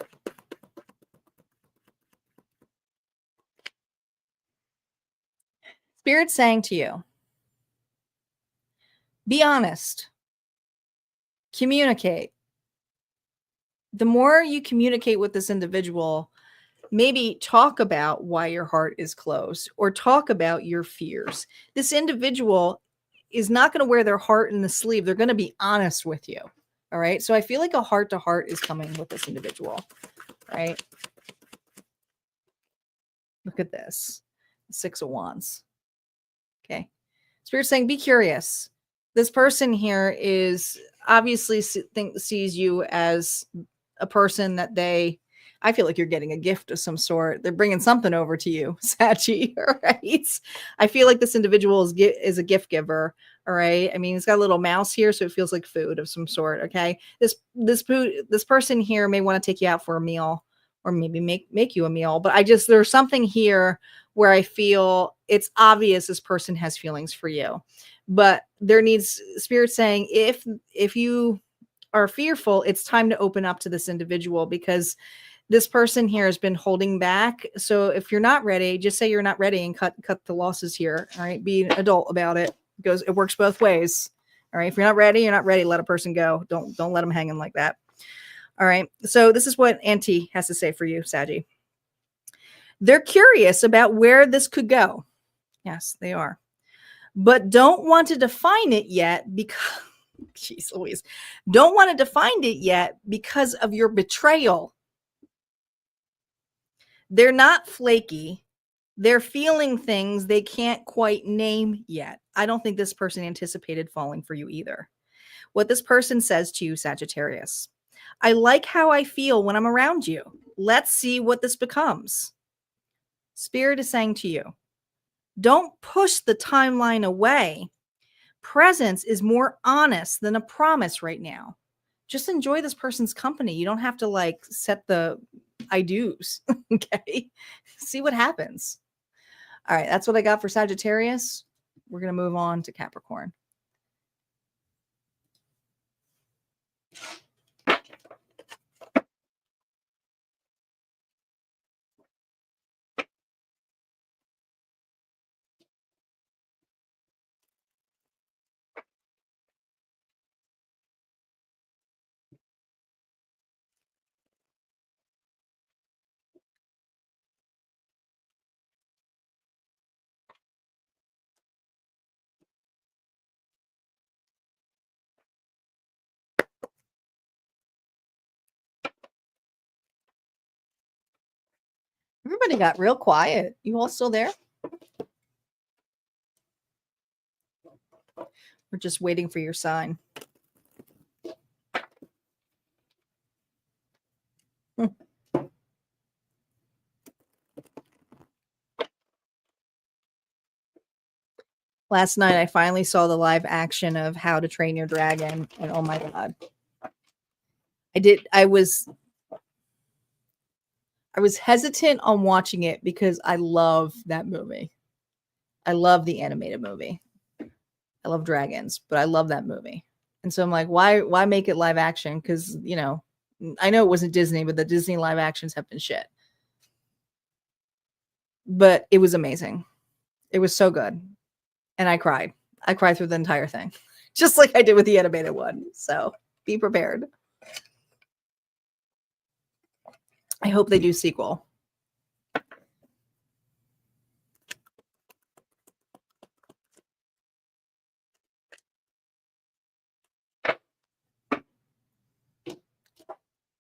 Spirit saying to you, be honest, communicate. The more you communicate with this individual, maybe talk about why your heart is closed or talk about your fears. This individual is not going to wear their heart in the sleeve. They're going to be honest with you. All right. So I feel like a heart to heart is coming with this individual, right? Look at this. 6 of Wands. Okay. Spirit saying, be curious. This person here is obviously sees you as a person that I feel like you're getting a gift of some sort. They're bringing something over to you, Sachi, right? I feel like this individual is a gift giver, all right? I mean, it's got a little mouse here, so it feels like food of some sort, okay? This person here may want to take you out for a meal or maybe make you a meal, but there's something here where I feel it's obvious this person has feelings for you. But there needs Spirit saying, if you are fearful, it's time to open up to this individual because this person here has been holding back. So if you're not ready, just say you're not ready and cut the losses here. All right. Be an adult about it. It works both ways. All right. If you're not ready, you're not ready. Let a person go. Don't let them hanging like that. All right. So this is what Auntie has to say for you, Saggy. They're curious about where this could go. Yes, they are. But don't want to define it yet because, geez Louise, don't want to define it yet because of your betrayal. They're not flaky. They're feeling things they can't quite name yet. I don't think this person anticipated falling for you either. What this person says to you, Sagittarius, I like how I feel when I'm around you. Let's see what this becomes. Spirit is saying to you, don't push the timeline away. Presence is more honest than a promise right now. Just enjoy this person's company. You don't have to set the I do's. Okay. See what happens. All right. That's what I got for Sagittarius. We're going to move on to Capricorn. Everybody got real quiet. You all still there? We're just waiting for your sign. Last night, I finally saw the live action of How to Train Your Dragon, and oh my God. I was hesitant on watching it because I love that movie. I love the animated movie. I love dragons, but I love that movie. And so I'm like, why make it live action? Because, I know it wasn't Disney, but the Disney live actions have been shit. But it was amazing. It was so good. And I cried. I cried through the entire thing, just like I did with the animated one. So be prepared. I hope they do sequel.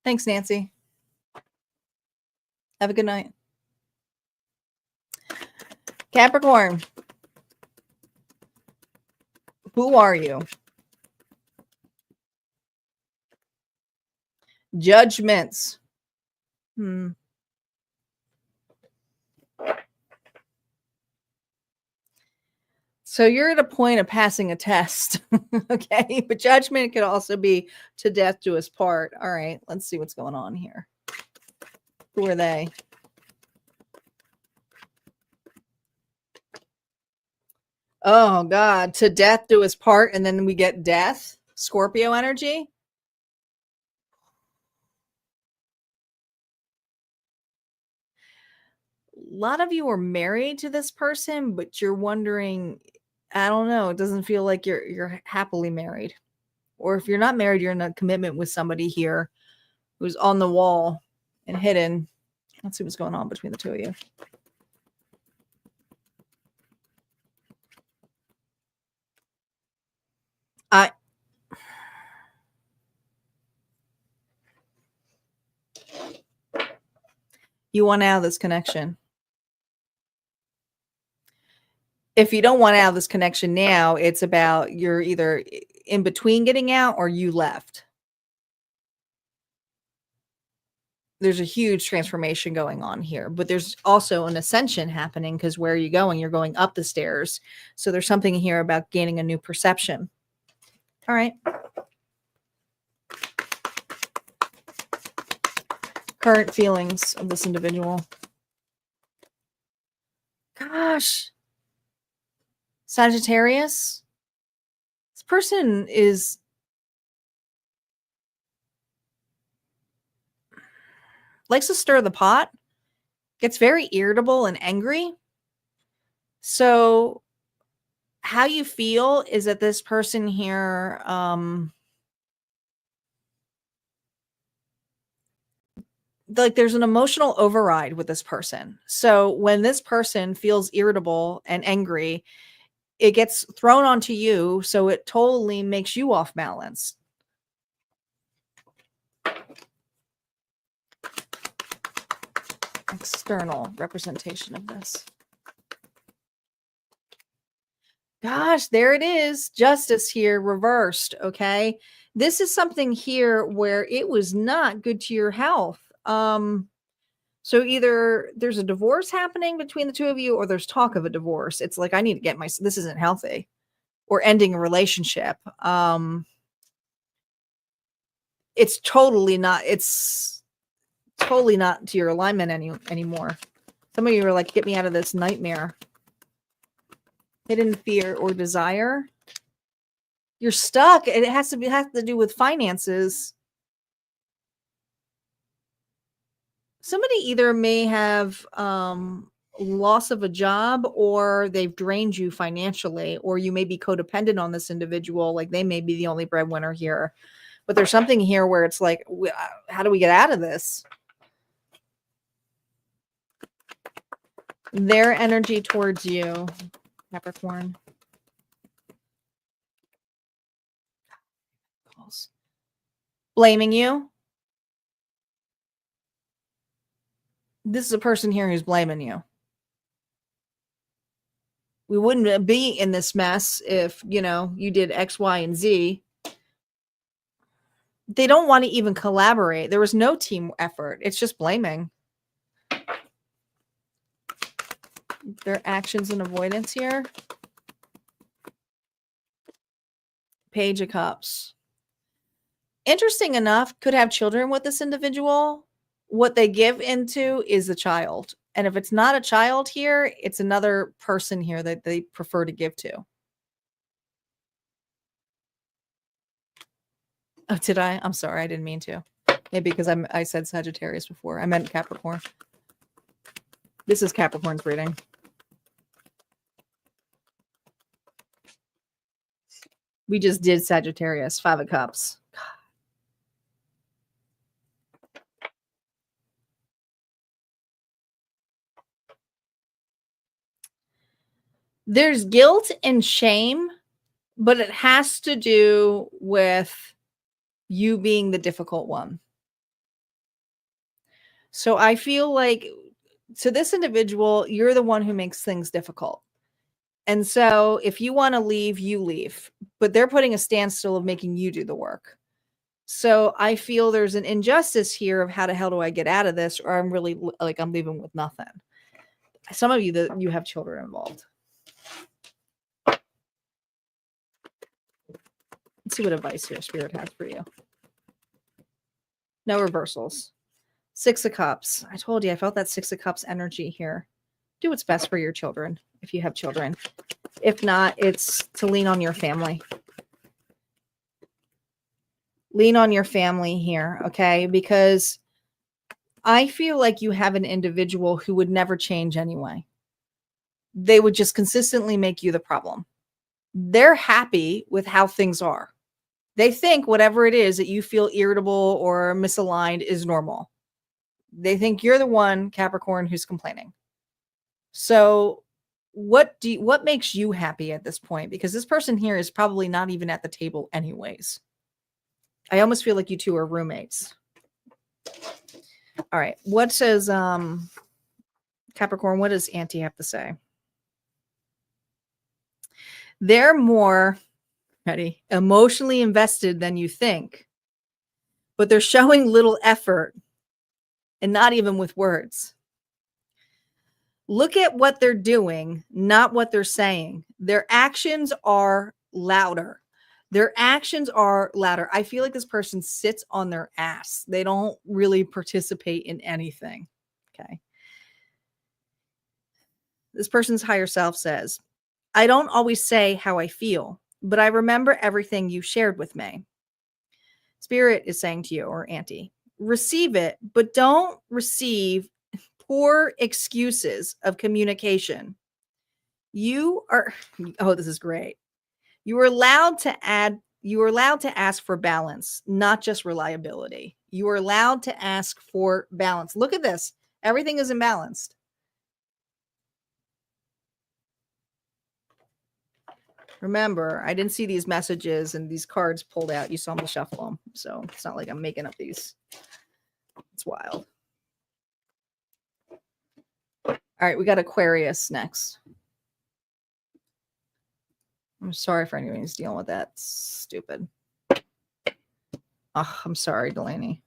Thanks, Nancy. Have a good night. Capricorn. Who are you? Judgments. So you're at a point of passing a test, okay? But judgment could also be to death do us part. All right, let's see what's going on here. Who are they? Oh, God, to death do us part, and then we get death, Scorpio energy. A lot of you are married to this person, but you're wondering, I don't know, it doesn't feel like you're happily married. Or if you're not married, you're in a commitment with somebody here who's on the wall and hidden. Let's see what's going on between the two of you. You want out of this connection. If you don't want out of this connection now, it's about you're either in between getting out or you left. There's a huge transformation going on here, but there's also an ascension happening because where are you going? You're going up the stairs. So there's something here about gaining a new perception. All right. Current feelings of this individual. Gosh. Sagittarius. This person is likes to stir the pot, gets very irritable and angry. So how you feel is that this person here like there's an emotional override with this person. So when this person feels irritable and angry, it gets thrown onto you, so it totally makes you off balance. External representation of this. Gosh, there it is. Justice here reversed, okay? This is something here where it was not good to your health. So either there's a divorce happening between the two of you or there's talk of a divorce. It's like, I need to get this isn't healthy, or ending a relationship. It's totally not to your alignment anymore. Some of you are like, get me out of this nightmare. Hidden fear or desire. You're stuck. It has to do with finances. Somebody either may have loss of a job, or they've drained you financially, or you may be codependent on this individual. Like they may be the only breadwinner here, but there's something here where it's like, how do we get out of this? Their energy towards you, Capricorn. Blaming you. This is a person here who's blaming you. We wouldn't be in this mess if, you did X, Y, and Z. They don't want to even collaborate. There was no team effort. It's just blaming. Their actions and avoidance here. Page of Cups. Interesting enough, could have children with this individual. What they give into is the child. And if it's not a child here, it's another person here that they prefer to give to. Oh, did I? I'm sorry. I didn't mean to. Maybe because I said Sagittarius before. I meant Capricorn. This is Capricorn's reading. We just did Sagittarius, 5 of Cups. There's guilt and shame, but it has to do with you being the difficult one. So I feel like to this individual, you're the one who makes things difficult. And so if you want to leave, you leave. But they're putting a standstill of making you do the work. So I feel there's an injustice here of how the hell do I get out of this? Or I'm really like, I'm leaving with nothing. Some of you that you have children involved. Let's see what advice here Spirit has for you. No reversals. 6 of Cups. I told you, I felt that 6 of Cups energy here. Do what's best for your children if you have children. If not, it's to lean on your family. Lean on your family here, okay? Because I feel like you have an individual who would never change anyway. They would just consistently make you the problem. They're happy with how things are. They think whatever it is that you feel irritable or misaligned is normal. They think you're the one, Capricorn, who's complaining. So what makes you happy at this point? Because this person here is probably not even at the table anyways. I almost feel like you two are roommates. All right. What says Capricorn? What does Auntie have to say? They're more emotionally invested than you think, but they're showing little effort and not even with words. Look at what they're doing, not what they're saying. Their actions are louder. Their actions are louder. I feel like this person sits on their ass. They don't really participate in anything. Okay. This person's higher self says, I don't always say how I feel, but I remember everything you shared with me. Spirit is saying to you, or Auntie, receive it, but don't receive poor excuses of communication. You are, oh, this is great. You are allowed to ask for balance, not just reliability. You are allowed to ask for balance. Look at this. Everything is imbalanced. Remember, I didn't see these messages and these cards pulled out. You saw me shuffle them. So it's not like I'm making up these. It's wild. All right, we got Aquarius next. I'm sorry for anyone who's dealing with that. It's stupid. Oh, I'm sorry, Delaney.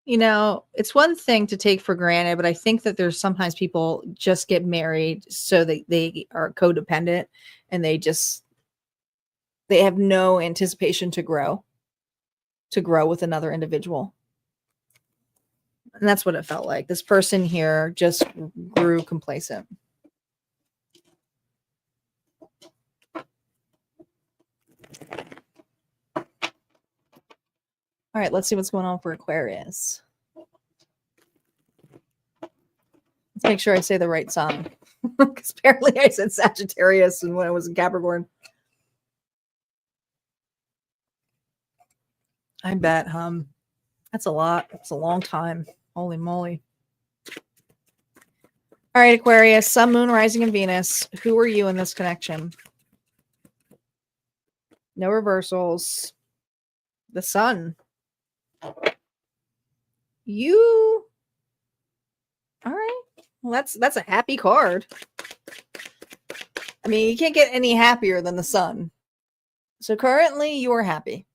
You know, it's one thing to take for granted, but I think that there's sometimes people just get married so they are codependent and they have no anticipation to grow with another individual. And that's what it felt like. This person here just grew complacent. All right, let's see what's going on for Aquarius. Let's make sure I say the right sign. Because apparently I said Sagittarius and when I was in Capricorn. I bet, that's a lot. It's a long time. Holy moly. All right, Aquarius, Sun, Moon, Rising, and Venus. Who are you in this connection? No reversals. The Sun. You. All right. Well, that's a happy card. I mean, you can't get any happier than the Sun. So currently, you are happy.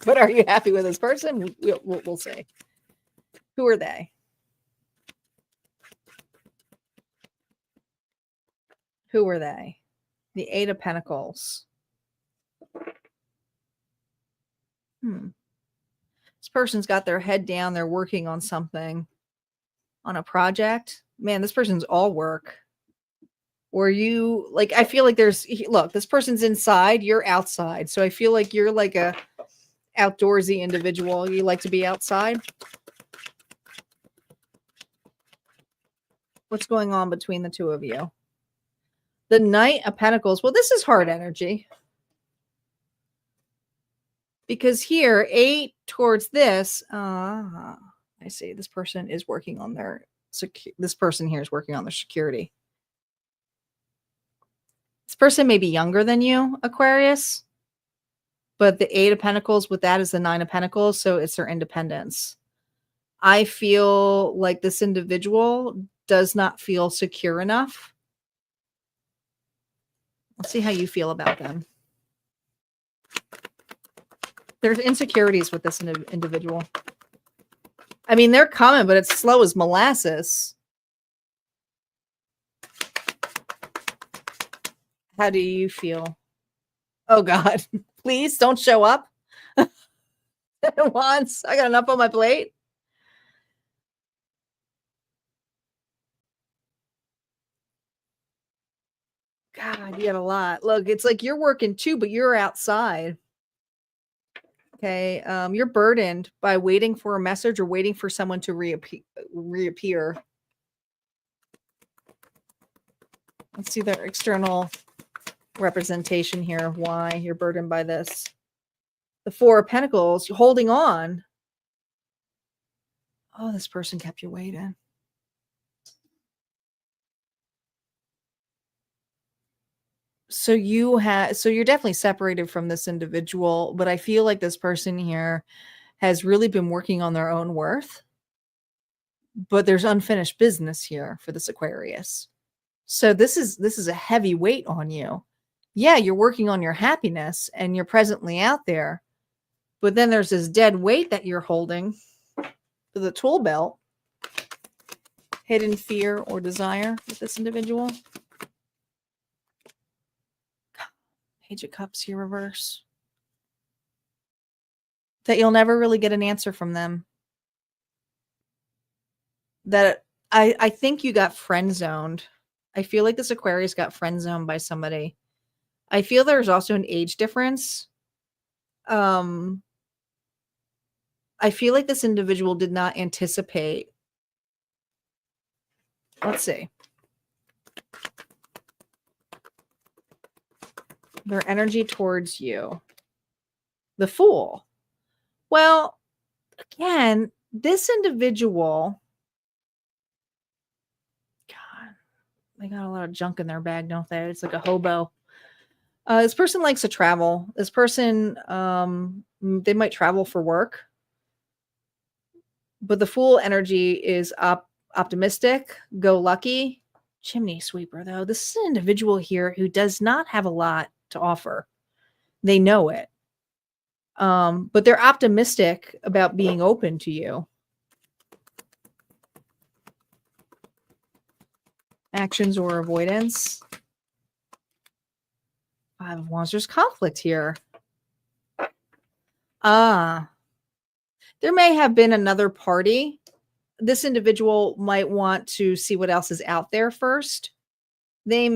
But are you happy with this person? We'll see. Who are they? Who were they? The Eight of Pentacles. This person's got their head down. They're working on something, on a project. Man, this person's all work. Or you, like, I feel like look, this person's inside, you're outside. So I feel like you're like a outdoorsy individual. You like to be outside. What's going on between the two of you? The Knight of Pentacles. Well, this is hard energy. Because here, 8 towards this, I see this person is working on their, this person here is working on their security. This person may be younger than you, Aquarius, but the 8 of Pentacles with that is the 9 of Pentacles, so it's their independence. I feel like this individual does not feel secure enough. Let's see how you feel about them. There's insecurities with this individual. I mean, they're coming, but it's slow as molasses. How do you feel? Oh, God. Please don't show up. Once. I got enough on my plate. God, you got a lot. Look, it's like you're working too, but you're outside. Okay. You're burdened by waiting for a message or waiting for someone to reappear. Let's see the external representation here of why you're burdened by this. The 4 of Pentacles, you're holding on. Oh, this person kept you waiting. So you're definitely separated from this individual, but I feel like this person here has really been working on their own worth. But there's unfinished business here for this Aquarius. So this is a heavy weight on you. Yeah, you're working on your happiness and you're presently out there. But then there's this dead weight that you're holding to the tool belt. Hidden fear or desire with this individual. Page of Cups here, reverse. That you'll never really get an answer from them. That I think you got friend zoned. I feel like this Aquarius got friend zoned by somebody. I feel there's also an age difference. I feel like this individual did not anticipate. Let's see. Their energy towards you. The Fool. Well, again, this individual, God, they got a lot of junk in their bag, don't they? It's like a hobo. This person likes to travel. This person, they might travel for work. But the Fool energy is optimistic, go lucky. Chimney sweeper, though. This is an individual here who does not have a lot to offer. They know it. But they're optimistic about being open to you. Actions or avoidance. 5 of Wands. There's conflict here. There may have been another party. This individual might want to see what else is out there first. You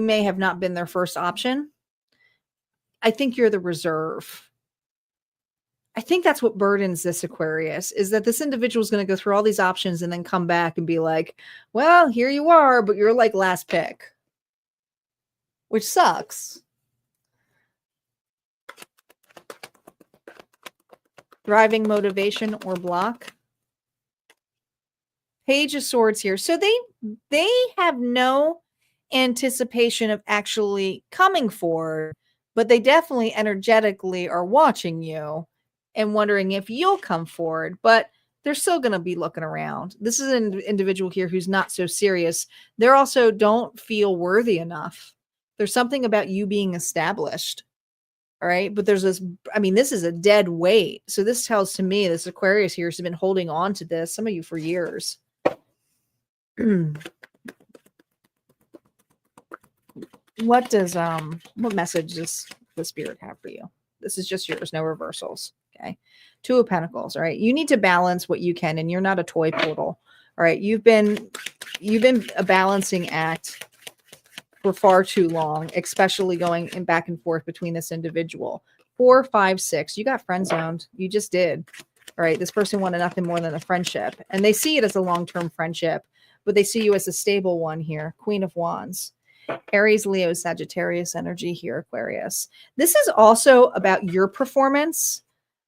may have not been their first option. I think you're the reserve. I think that's what burdens this Aquarius, is that this individual is going to go through all these options and then come back and be like, well, here you are, but you're like last pick, which sucks. Driving motivation or block. Page of Swords here. So they have no anticipation of actually coming forward, but they definitely energetically are watching you and wondering if you'll come forward, but they're still going to be looking around. This is an individual here who's not so serious. They're also don't feel worthy enough. There's something about you being established. All right. But there's this, I mean, this is a dead weight. So this tells to me this Aquarius here has been holding on to this, some of you for years. What message does the Spirit have for you? This is just yours, no reversals. Okay. 2 of Pentacles. All right. You need to balance what you can, and you're not a toy poodle. All right. You've been a balancing act for far too long, especially going back and forth between this individual. 4, 5, 6. You got friend zoned. You just did. All right. This person wanted nothing more than a friendship, and they see it as a long-term friendship, but they see you as a stable one here. Queen of Wands. Aries, Leo, Sagittarius energy here, Aquarius. This is also about your performance.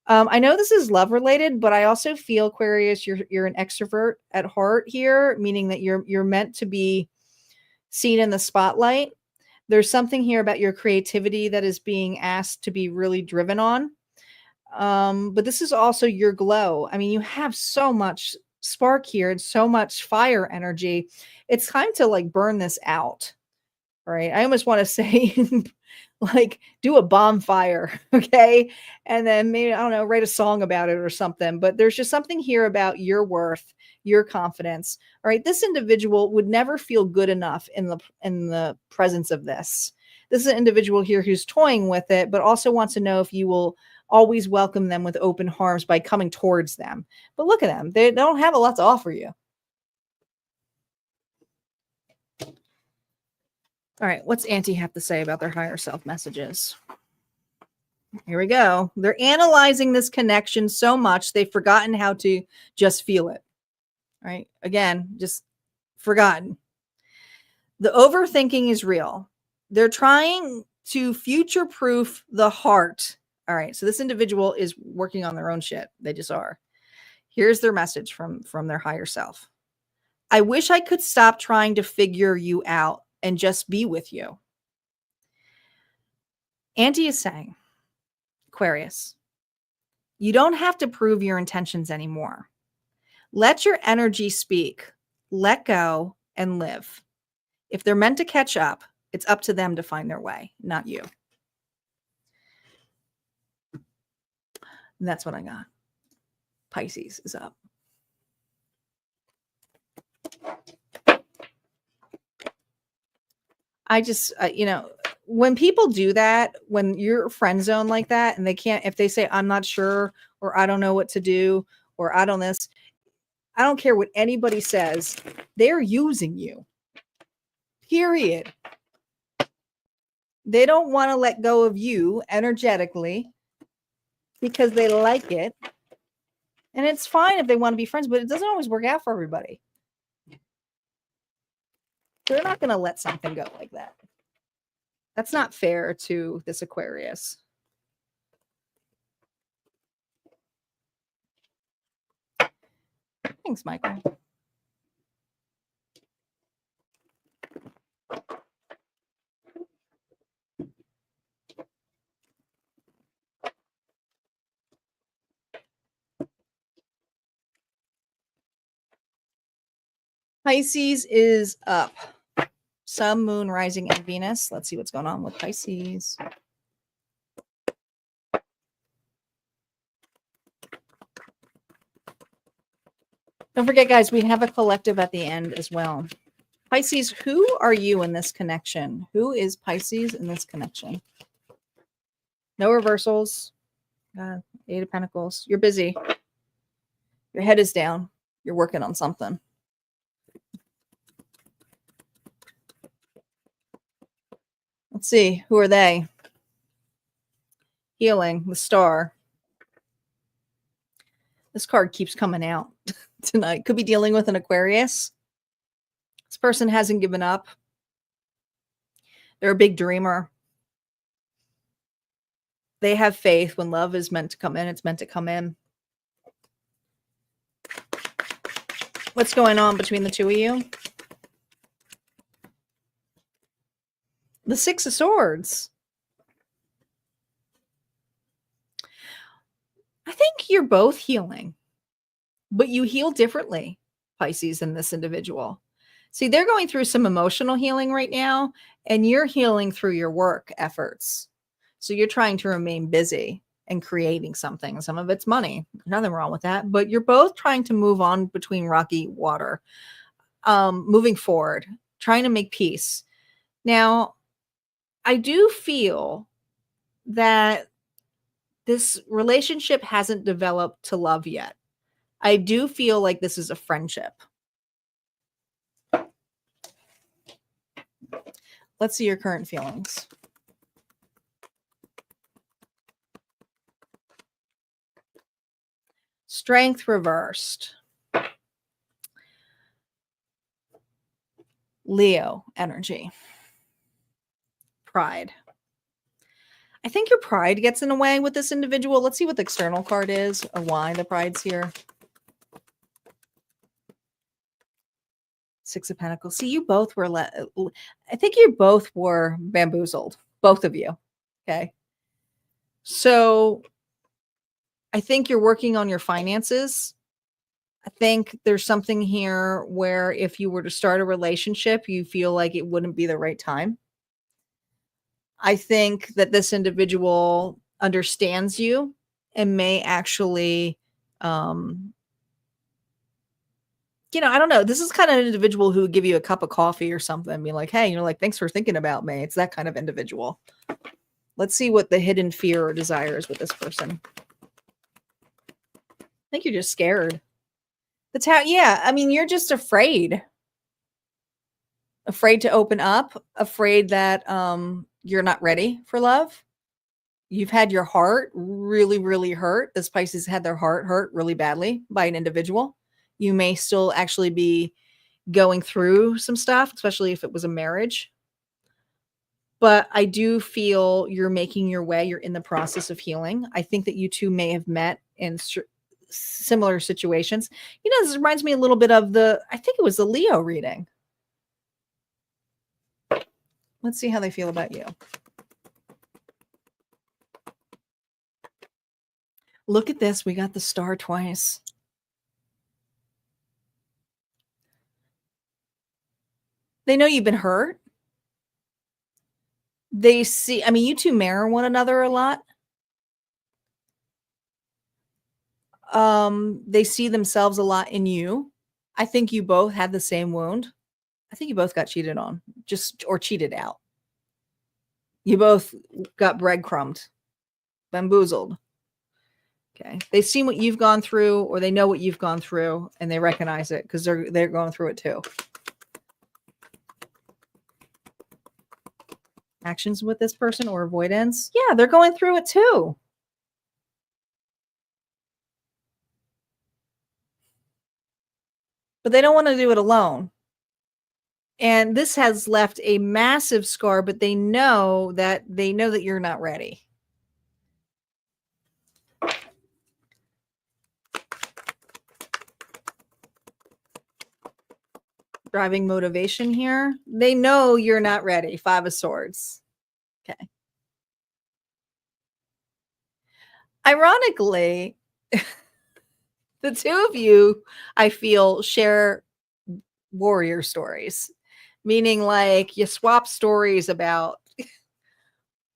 I know this is love related, but I also feel, Aquarius, you're an extrovert at heart here, meaning that you're meant to be seen in the spotlight. There's something here about your creativity that is being asked to be really driven on. But this is also your glow. I mean, you have so much spark here and so much fire energy. It's time to like burn this out. Right. I almost want to say like do a bonfire. Okay. And then maybe, I don't know, write a song about it or something. But there's just something here about your worth, your confidence. All right. This individual would never feel good enough in the presence of this. This is an individual here who's toying with it, but also wants to know if you will always welcome them with open arms by coming towards them. But look at them. They don't have a lot to offer you. All right, what's Auntie have to say about their higher self messages? Here we go. They're analyzing this connection so much they've forgotten how to just feel it. All right, again, just forgotten. The overthinking is real. They're trying to future-proof the heart. All right, so this individual is working on their own shit. They just are. Here's their message from their higher self. I wish I could stop trying to figure you out and just be with you. Auntie is saying, Aquarius, you don't have to prove your intentions anymore. Let your energy speak. Let go and live. If they're meant to catch up, it's up to them to find their way, not you. And that's what I got. Pisces is up. I just, when people do that, when you're friend zone like that and they can't, if they say, I'm not sure, or I don't know what to do, or I don't care what anybody says, they're using you. Period. They don't want to let go of you energetically because they like it. And it's fine if they want to be friends, but it doesn't always work out for everybody. They're not going to let something go like that. That's not fair to this Aquarius. Thanks, Michael. Pisces is up. Sun, Moon, Rising, and Venus. Let's see what's going on with Pisces. Don't forget, guys, we have a collective at the end as well. Pisces, who are you in this connection? Who is Pisces in this connection? No reversals. Eight of Pentacles. You're busy. Your head is down. You're working on something. Let's see. Who are they? Healing, the Star. This card keeps coming out tonight. Could be dealing with an Aquarius. This person hasn't given up. They're a big dreamer. They have faith. When love is meant to come in, it's meant to come in. What's going on between the two of you? The Six of Swords. I think you're both healing, but you heal differently, Pisces, than this individual. See, they're going through some emotional healing right now, and you're healing through your work efforts. So you're trying to remain busy and creating something. Some of it's money. Nothing wrong with that. But you're both trying to move on between rocky water, moving forward, trying to make peace. Now, I do feel that this relationship hasn't developed to love yet. I do feel like this is a friendship. Let's see your current feelings. Strength reversed. Leo energy. pride. I think your pride gets in the way with this individual. Let's see what the external card is or why the pride's here. Six of Pentacles. See, you both were, I think you both were bamboozled, both of you. Okay. So I think you're working on your finances. I think there's something here where if you were to start a relationship, you feel like it wouldn't be the right time. I think that this individual understands you and may actually, I don't know. This is kind of an individual who would give you a cup of coffee or something and be like, hey, like, thanks for thinking about me. It's that kind of individual. Let's see what the hidden fear or desire is with this person. I think you're just scared. Yeah. I mean, you're just afraid. Afraid to open up. Afraid that you're not ready for love. You've had your heart really, really hurt. This Pisces had their heart hurt really badly by an individual. You may still actually be going through some stuff, especially if it was a marriage. But I do feel you're making your way. You're in the process of healing. I think that you two may have met in similar situations. This reminds me a little bit of I think it was the Leo reading. Let's see how they feel about you. Look at this. We got the star twice. They know you've been hurt. They see, you two mirror one another a lot. They see themselves a lot in you. I think you both had the same wound. I think you both got cheated on, or cheated out. You both got breadcrumbed, bamboozled. Okay. They've seen what you've gone through, or they know what you've gone through, and they recognize it because they're going through it too. Actions with this person or avoidance. Yeah, they're going through it too. But they don't want to do it alone. And this has left a massive scar, but they know that you're not ready. Driving motivation here. They know you're not ready. Five of Swords. Okay. Ironically, the two of you, I feel, share warrior stories, meaning like you swap stories about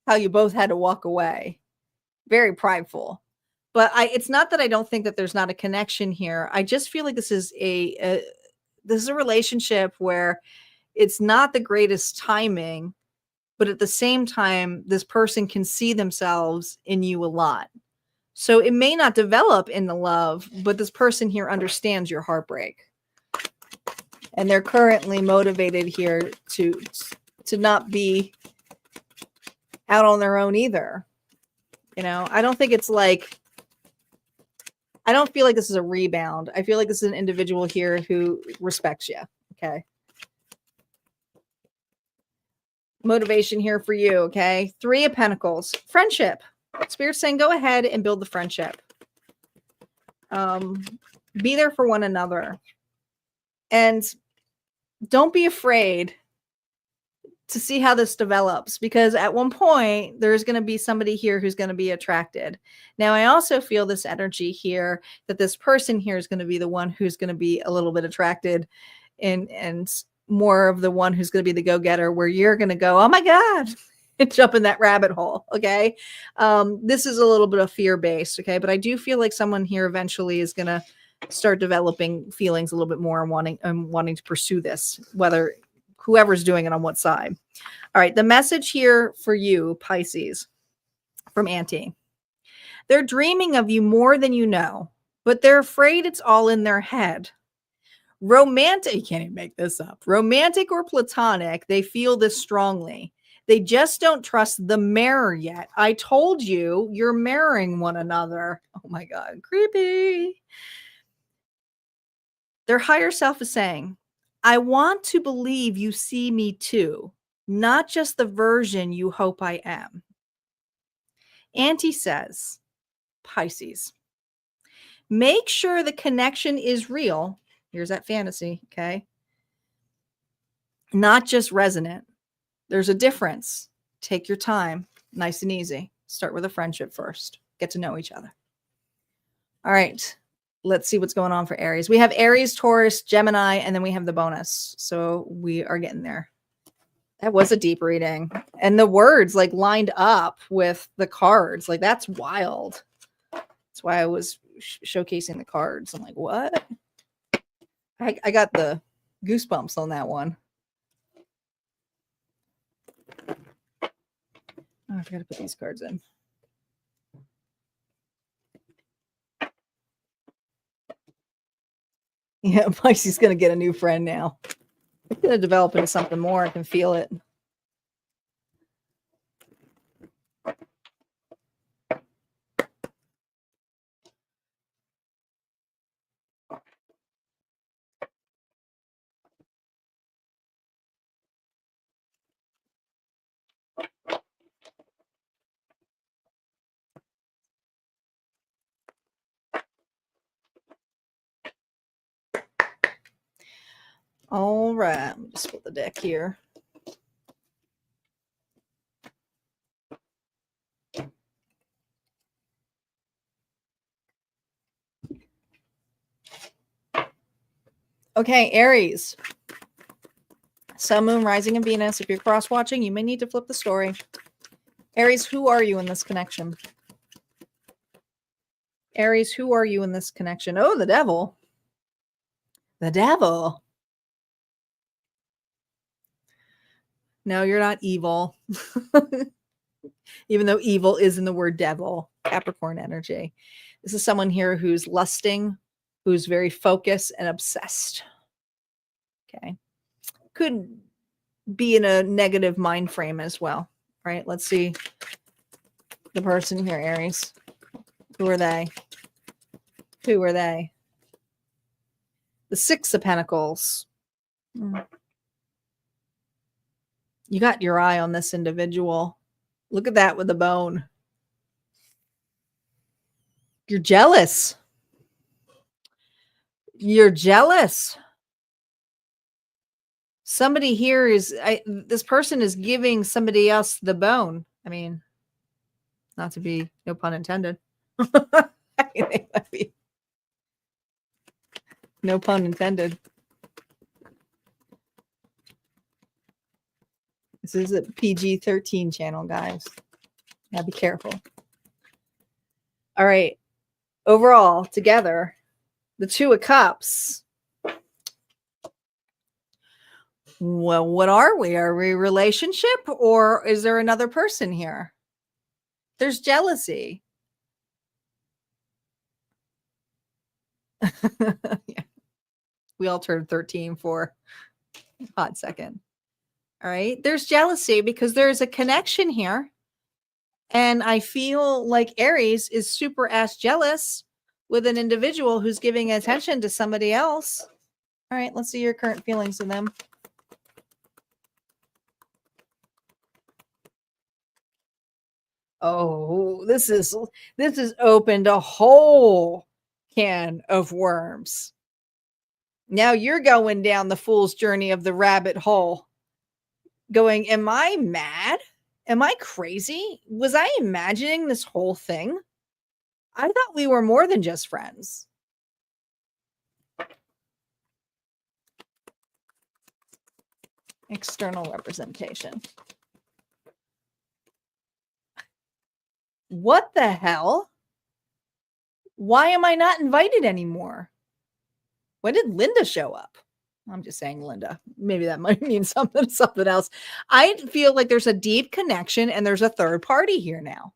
how you both had to walk away. Very prideful. But it's not that I don't think that there's not a connection here. I just feel like this is a relationship where it's not the greatest timing, but at the same time, this person can see themselves in you a lot. So it may not develop in the love, but this person here understands your heartbreak. And they're currently motivated here to not be out on their own either. I don't think it's like, I don't feel like this is a rebound. I feel like this is an individual here who respects you. Okay. Motivation here for you. Okay. Three of Pentacles. Friendship. Spirit's saying go ahead and build the friendship. Be there for one another. And don't be afraid to see how this develops, because at one point there's going to be somebody here who's going to be attracted. Now, I also feel this energy here that this person here is going to be the one who's going to be a little bit attracted and more of the one who's going to be the go-getter, where you're going to go, oh my God, and jump in that rabbit hole. Okay. This is a little bit of fear-based. Okay. But I do feel like someone here eventually is going to start developing feelings a little bit more and wanting to pursue this, whether whoever's doing it on what side. All right. The message here for you, Pisces, from Auntie. They're dreaming of you more than you know, but they're afraid it's all in their head. Romantic, you can't even make this up. Romantic or platonic, they feel this strongly. They just don't trust the mirror yet. I told you, you're mirroring one another. Oh my God, creepy. Their higher self is saying, I want to believe you see me too. not just the version you hope I am. Auntie says, Pisces, make sure the connection is real. Here's that fantasy, okay? Not just resonant. There's a difference. Take your time, nice and easy. Start with a friendship first. Get to know each other. All right, let's see what's going on for Aries. We have Aries, Taurus, Gemini, and then we have the bonus. So we are getting there. That was a deep reading. And the words like lined up with the cards. Like that's wild. That's why I was showcasing the cards. I'm like, what? I got the goosebumps on that one. Oh, I forgot to put these cards in. Yeah, Pisces going to get a new friend now. It's going to develop into something more. I can feel it. All right, let me just split the deck here. Okay, Aries. Sun, Moon, Rising, and Venus. If you're cross-watching, you may need to flip the story. Aries, who are you in this connection? Aries, who are you in this connection? Oh, the devil. The devil. No, you're not evil. Even though evil is in the word devil. Capricorn energy. This is someone here who's lusting, who's very focused and obsessed. Okay. Could be in a negative mind frame as well. Right? Let's see the person here, Aries. Who are they? Who are they? The Six of Pentacles. You got your eye on this individual. Look at that with the bone. You're jealous. You're jealous. Somebody here is, this person is giving somebody else the bone. I mean, not to be, no pun intended. No pun intended. This is a PG-13 channel, guys. Now be careful. All right. Overall, together, the Two of Cups. Well, what are we? Are we a relationship or is there another person here? There's jealousy. Yeah. We all turned 13 for a hot second. All right. There's jealousy because there's a connection here. And I feel like Aries is super ass jealous with an individual who's giving attention to somebody else. All right. Let's see your current feelings of them. Oh, this is opened a whole can of worms. Now you're going down the fool's journey of the rabbit hole. Going, am I mad? Am I crazy? Was I imagining this whole thing? I thought we were more than just friends. External representation. What the hell? Why am I not invited anymore? When did Linda show up? I'm just saying Linda. Maybe that might mean something else. I feel like there's a deep connection and there's a third party here now.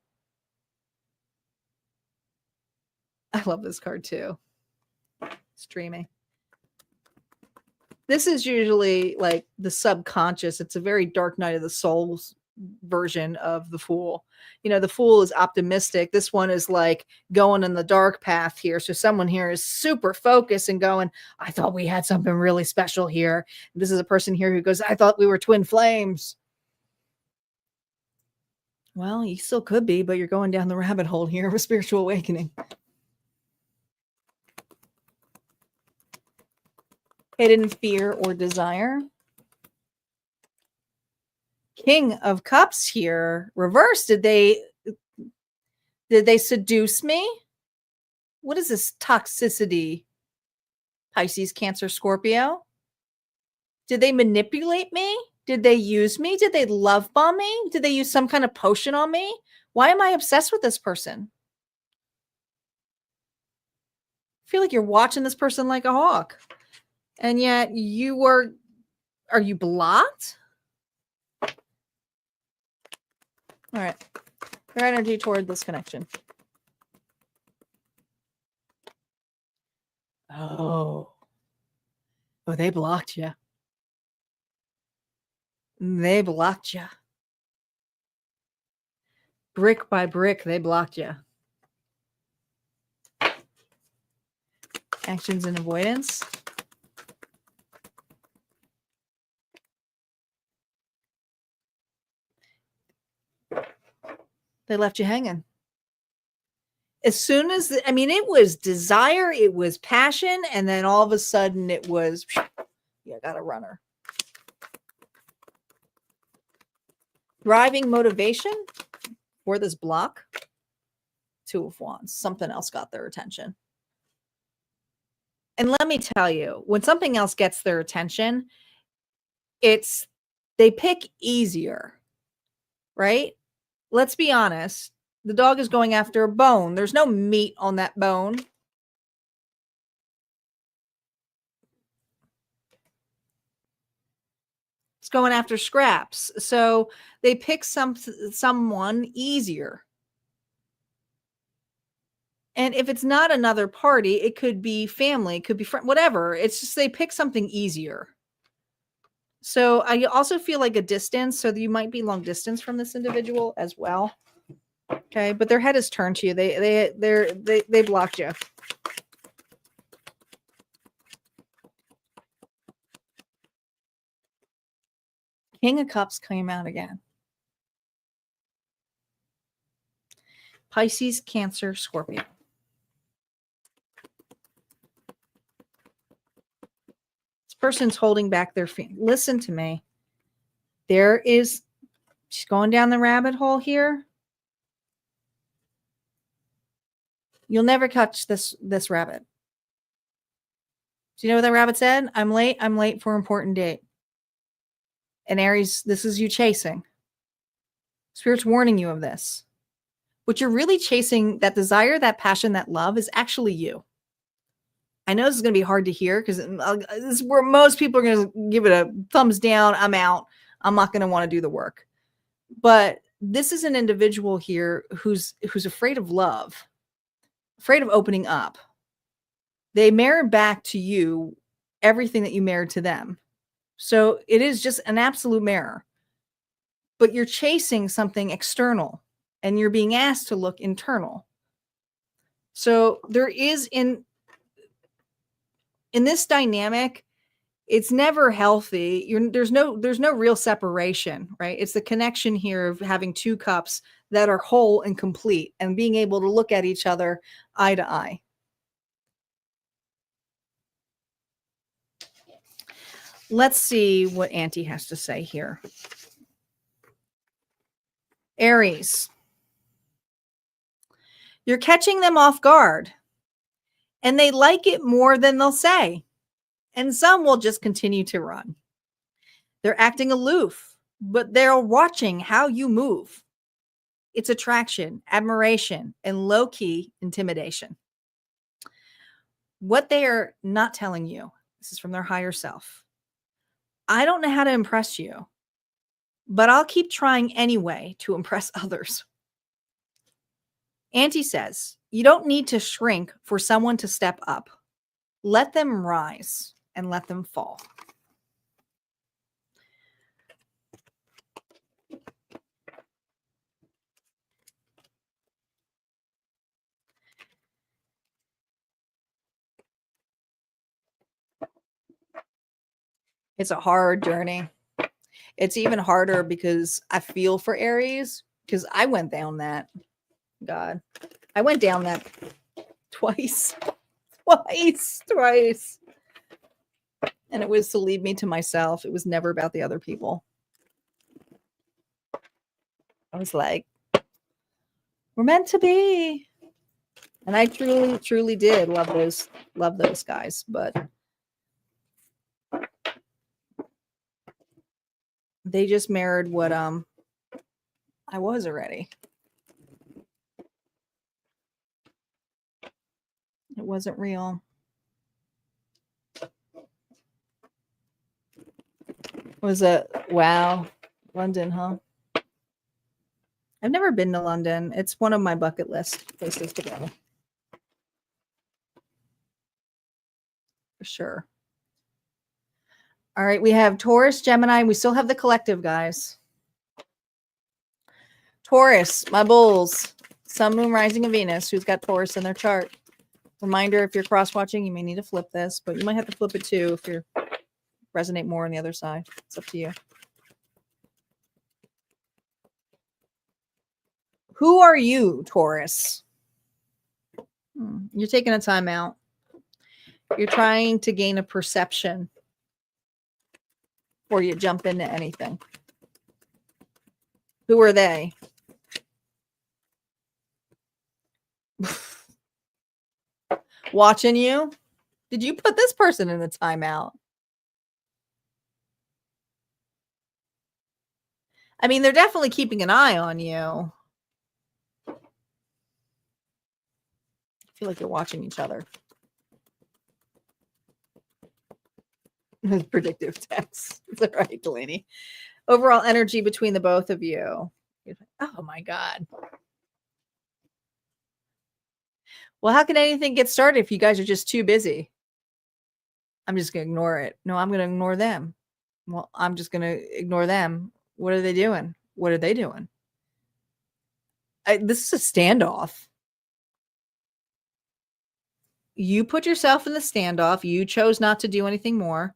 I love this card too. It's dreamy. This is usually like the subconscious. It's a very dark night of the soul's version of the Fool. You know, the Fool is optimistic. This one is like going in the dark path here. So someone here is super focused and going, I thought we had something really special here. This is a person here who goes, I thought we were twin flames. Well, you still could be, but you're going down the rabbit hole here of a spiritual awakening. Hidden fear or desire. King of Cups here. Reverse. Did they seduce me? What is this toxicity? Pisces, Cancer, Scorpio. Did they manipulate me? Did they use me? Did they love bomb me? Did they use some kind of potion on me? Why am I obsessed with this person? I feel like you're watching this person like a hawk. And yet are you blocked? All right. Your energy toward this connection. Oh, they blocked you. They blocked you. Brick by brick, they blocked you. Actions and avoidance. They left you hanging. As soon as, it was desire, it was passion, and then all of a sudden it was, yeah, got a runner. Driving motivation for this block. 2 of Wands. Something else got their attention. And let me tell you, when something else gets their attention, they pick easier, right? Let's be honest. The dog is going after a bone. There's no meat on that bone. It's going after scraps. So they pick someone easier. And if it's not another party, it could be family, it could be friend, whatever. It's just they pick something easier. So I also feel like a distance. So you might be long distance from this individual as well. Okay, but their head is turned to you. They blocked you. King of Cups came out again. Pisces, Cancer, Scorpio. This person's holding back their feet. Listen to me. She's going down the rabbit hole here. You'll never catch this rabbit. Do you know what that rabbit said? I'm late for important date. And Aries, this is you chasing. Spirit's warning you of this. What you're really chasing, that desire, that passion, that love, is actually you. I know this is going to be hard to hear because this is where most people are going to give it a thumbs down. I'm out. I'm not going to want to do the work. But this is an individual here who's afraid of love, afraid of opening up. They mirror back to you everything that you mirrored to them. So it is just an absolute mirror. But you're chasing something external and you're being asked to look internal. So there is in this dynamic, it's never healthy. There's no real separation, right? It's the connection here of having 2 cups that are whole and complete and being able to look at each other eye to eye. Let's see what Auntie has to say here. Aries. You're catching them off guard, and they like it more than they'll say. And some will just continue to run. They're acting aloof, but they're watching how you move. It's attraction, admiration, and low-key intimidation. What they are not telling you, this is from their higher self. I don't know how to impress you, but I'll keep trying anyway to impress others. Auntie says, you don't need to shrink for someone to step up. Let them rise and let them fall. It's a hard journey. It's even harder because I feel for Aries because I went down that. God, I went down that twice. Twice. And it was to lead me to myself. It was never about the other people. I was like, we're meant to be. And I truly, truly did love those guys. But they just mirrored what I was already. It wasn't real. Was it? Wow. London, huh? I've never been to London. It's one of my bucket list places to go. For sure. All right, we have Taurus, Gemini. We still have the collective, guys. Taurus, my bulls. Sun, Moon, Rising, and Venus. Who's got Taurus in their chart? Reminder, if you're cross-watching, you may need to flip this, but you might have to flip it too if you resonate more on the other side. It's up to you. Who are you, Taurus? You're taking a time out. You're trying to gain a perception before you jump into anything. Who are they? Watching you? Did you put this person in the timeout? I mean, they're definitely keeping an eye on you. I feel like you're watching each other. Predictive text. It's all right, Delaney. Overall energy between the both of you. Oh my God. Well, how can anything get started if you guys are just too busy? I'm just going to ignore it. No, I'm going to ignore them. Well, I'm just going to ignore them. What are they doing? What are they doing? This is a standoff. You put yourself in the standoff. You chose not to do anything more.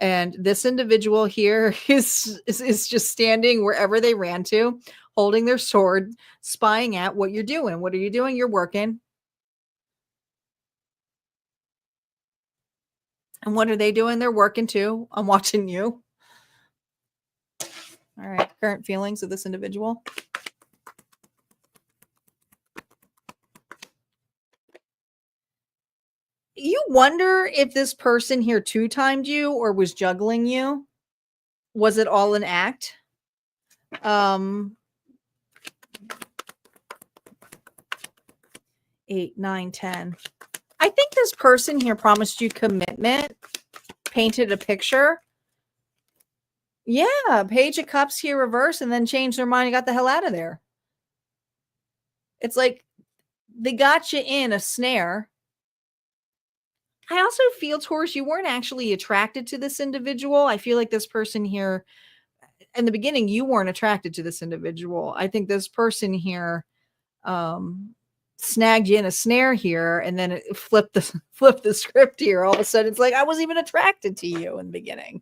And this individual here is just standing wherever they ran to, holding their sword, spying at what you're doing. What are you doing? You're working. And what are they doing? They're working too. I'm watching you. All right. Current feelings of this individual. You wonder if this person here two-timed you or was juggling you. Was it all an act? 8, 9, 10. I think this person here promised you commitment, painted a picture. Yeah, Page of Cups here reverse, and then changed their mind and got the hell out of there. It's like they got you in a snare. I also feel, Taurus, you weren't actually attracted to this individual. I feel like this person here, in the beginning, you weren't attracted to this individual. I think this person here snagged you in a snare here, and then it flipped the script here. All of a sudden, it's like I wasn't even attracted to you in the beginning.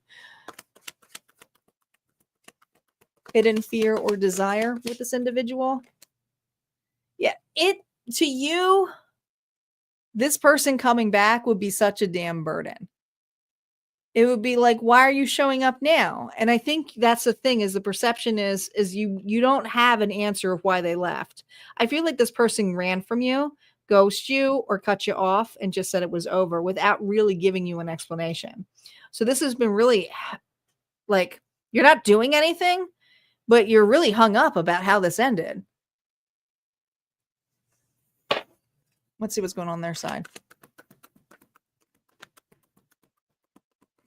Hidden fear or desire with this individual. Yeah, to you, this person coming back would be such a damn burden. It would be like, why are you showing up now? And I think that's the thing, is the perception is you don't have an answer of why they left. I feel like this person ran from you, ghost you, or cut you off and just said it was over without really giving you an explanation. So this has been really like, you're not doing anything, but you're really hung up about how this ended. Let's see what's going on their side.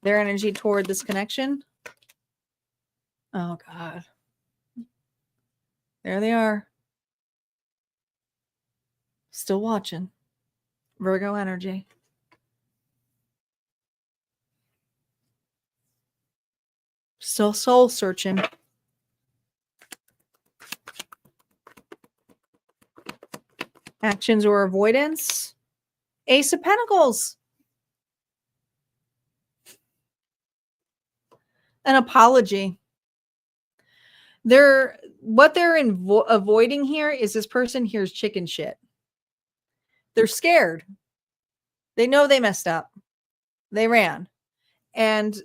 Their energy toward this connection. Oh, God. There they are. Still watching. Virgo energy. Still soul searching. Actions or avoidance. Ace of Pentacles. An apology. what they're avoiding here is this person here's chicken shit. They're scared. They know they messed up. They ran. And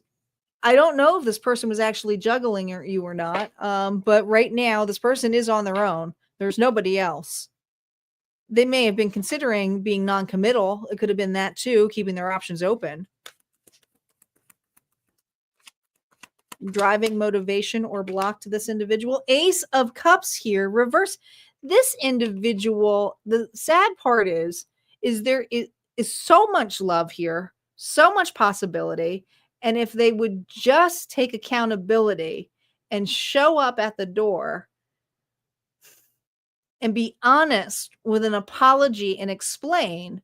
I don't know if this person was actually juggling you or not. But right now, this person is on their own. There's nobody else. They may have been considering being non-committal. It could have been that too, keeping their options open. Driving motivation or block to this individual. Ace of Cups here, reverse. This individual, the sad part is there is so much love here, so much possibility. And if they would just take accountability and show up at the door and be honest with an apology and explain,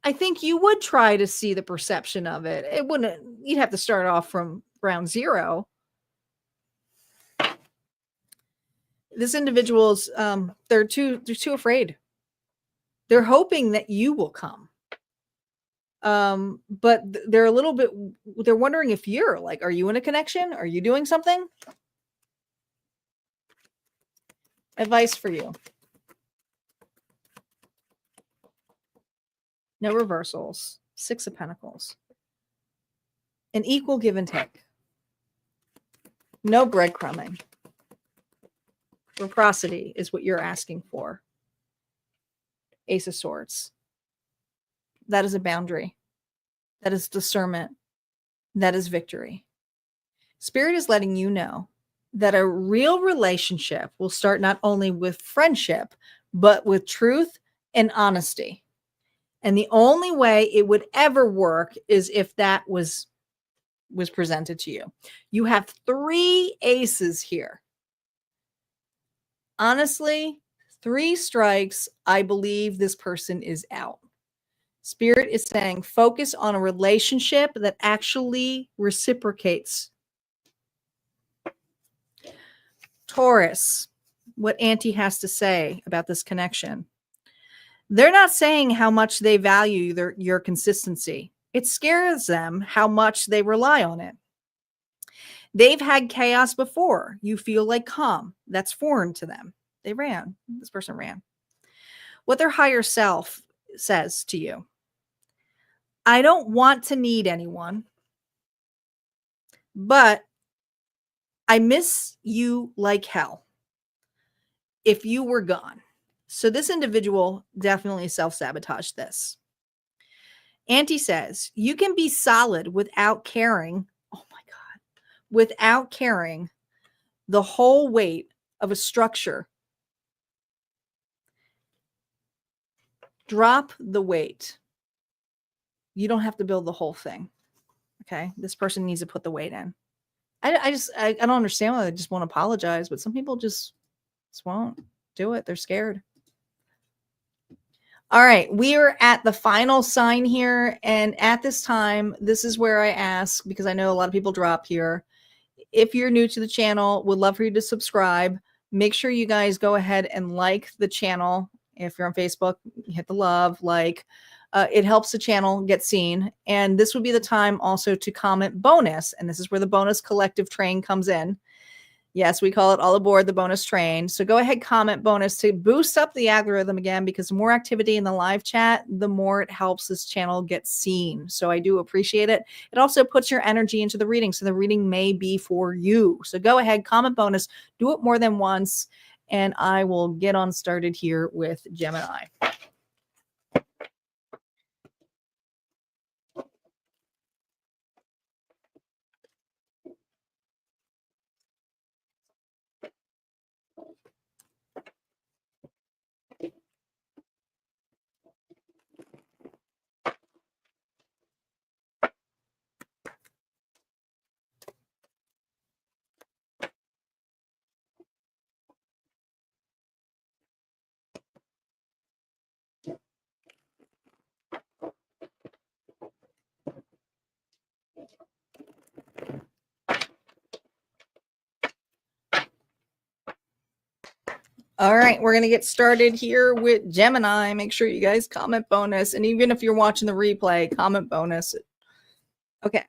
I think you would try to see the perception of it. It wouldn't, you'd have to start off from ground zero. This individual's, they're too afraid. They're hoping that you will come. But they're a little bit, they're wondering if you're like, are you in a connection? Are you doing something? Advice for you. No reversals. 6 of Pentacles. An equal give and take. No breadcrumbing. Reciprocity is what you're asking for. Ace of Swords. That is a boundary. That is discernment. That is victory. Spirit is letting you know that a real relationship will start not only with friendship, but with truth and honesty. And the only way it would ever work is if that was presented to you. You have 3 aces here. Honestly, 3 strikes, I believe this person is out. Spirit is saying focus on a relationship that actually reciprocates. Taurus, what Auntie has to say about this connection. They're not saying how much they value your consistency. It scares them how much they rely on it. They've had chaos before. You feel like calm. That's foreign to them. They ran. This person ran. What their higher self says to you. I don't want to need anyone, but I miss you like hell if you were gone. So this individual definitely self-sabotaged this. Auntie says, you can be solid without caring. Oh my God. Without carrying the whole weight of a structure. Drop the weight. You don't have to build the whole thing. Okay. This person needs to put the weight in. I don't understand why they just won't apologize, but some people just won't do it. They're scared. All right. We are at the final sign here. And at this time, this is where I ask, because I know a lot of people drop here. If you're new to the channel, would love for you to subscribe. Make sure you guys go ahead and like the channel. If you're on Facebook, hit the love, like. It helps the channel get seen. And this would be the time also to comment bonus. And this is where the bonus collective train comes in. Yes, we call it all aboard the bonus train. So go ahead, comment bonus to boost up the algorithm again, because the more activity in the live chat, the more it helps this channel get seen. So I do appreciate it. It also puts your energy into the reading. So the reading may be for you. So go ahead, comment bonus, do it more than once. And I will get on started here with Gemini. All right, we're going to get started here with Gemini. Make sure you guys comment bonus. And even if you're watching the replay, comment bonus. Okay.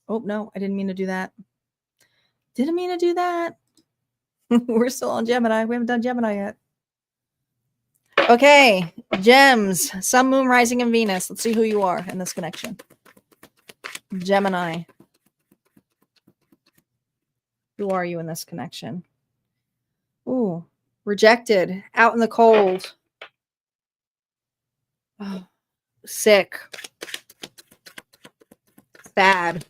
Oh, no, I didn't mean to do that. Didn't mean to do that. We're still on Gemini. We haven't done Gemini yet. Okay, gems, Sun, Moon, Rising, and Venus. Let's see who you are in this connection. Gemini. Who are you in this connection? Ooh, rejected, out in the cold. Oh, sick. Sad.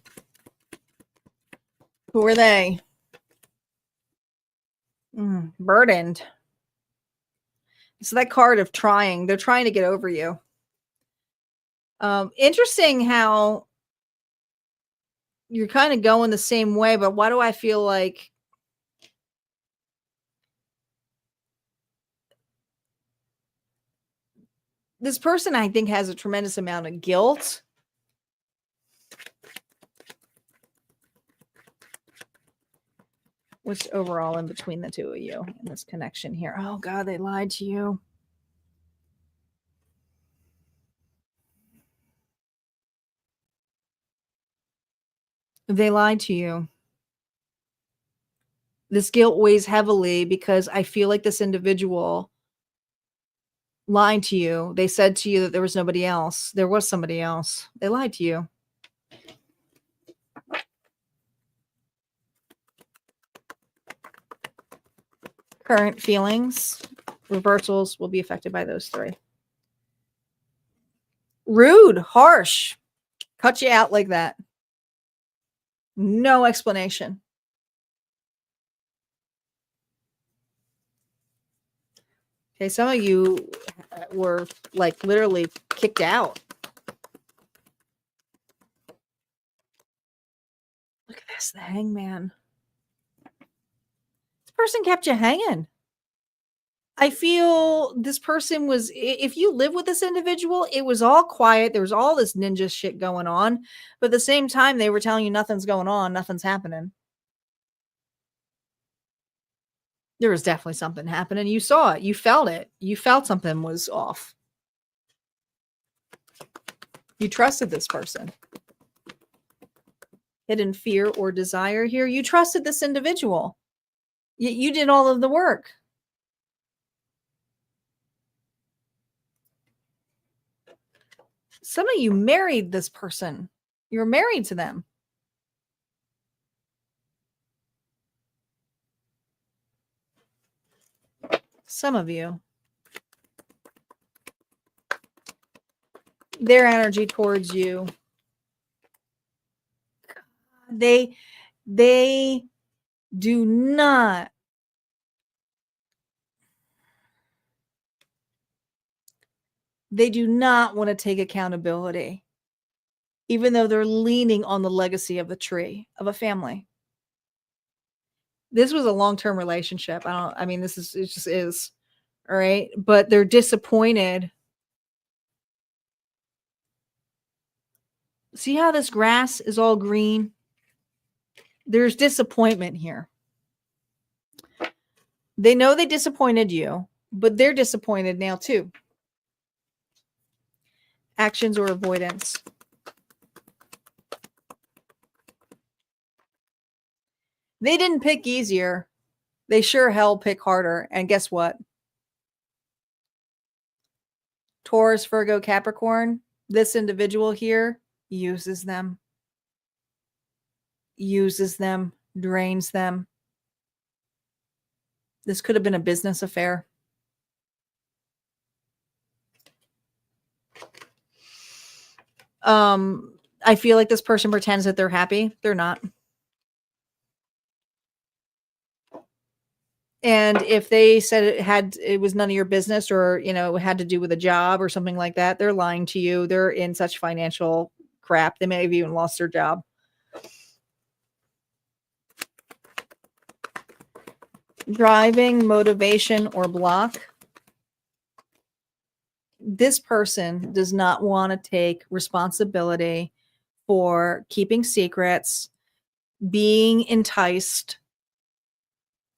Who are they? Burdened. So that card of trying, they're trying to get over you. Interesting how you're kind of going the same way, but why do I feel like this person, I think, has a tremendous amount of guilt. What's overall in between the two of you in this connection here? Oh, God, they lied to you. They lied to you. This guilt weighs heavily because I feel like this individual lied to you. They said to you that there was nobody else. There was somebody else. They lied to you. Current feelings, reversals will be affected by those three. Rude, harsh, cut you out like that. No explanation. Okay, some of you were like literally kicked out. Look at this, the hangman. This person kept you hanging. I feel this person was, if you live with this individual, it was all quiet. There was all this ninja shit going on. But at the same time, they were telling you nothing's going on. Nothing's happening. There was definitely something happening. You saw it. You felt it. You felt something was off. You trusted this person. Hidden fear or desire here. You trusted this individual. You did all of the work. Some of you married this person. You were married to them. Some of you. Their energy towards you. They do not want to take accountability, even though they're leaning on the legacy of the tree of a family. This was a long-term relationship. It just is. All right. But they're disappointed. See how this grass is all green? There's disappointment here. They know they disappointed you, but they're disappointed now too. Actions or avoidance. They didn't pick easier. They sure hell pick harder. And guess what? Taurus, Virgo, Capricorn, this individual here uses them, drains them. This could have been a business affair. I feel like this person pretends that they're happy. They're not. And if they said it was none of your business, or, it had to do with a job or something like that, they're lying to you. They're in such financial crap. They may have even lost their job. Driving, motivation, or block. This person does not want to take responsibility for keeping secrets, being enticed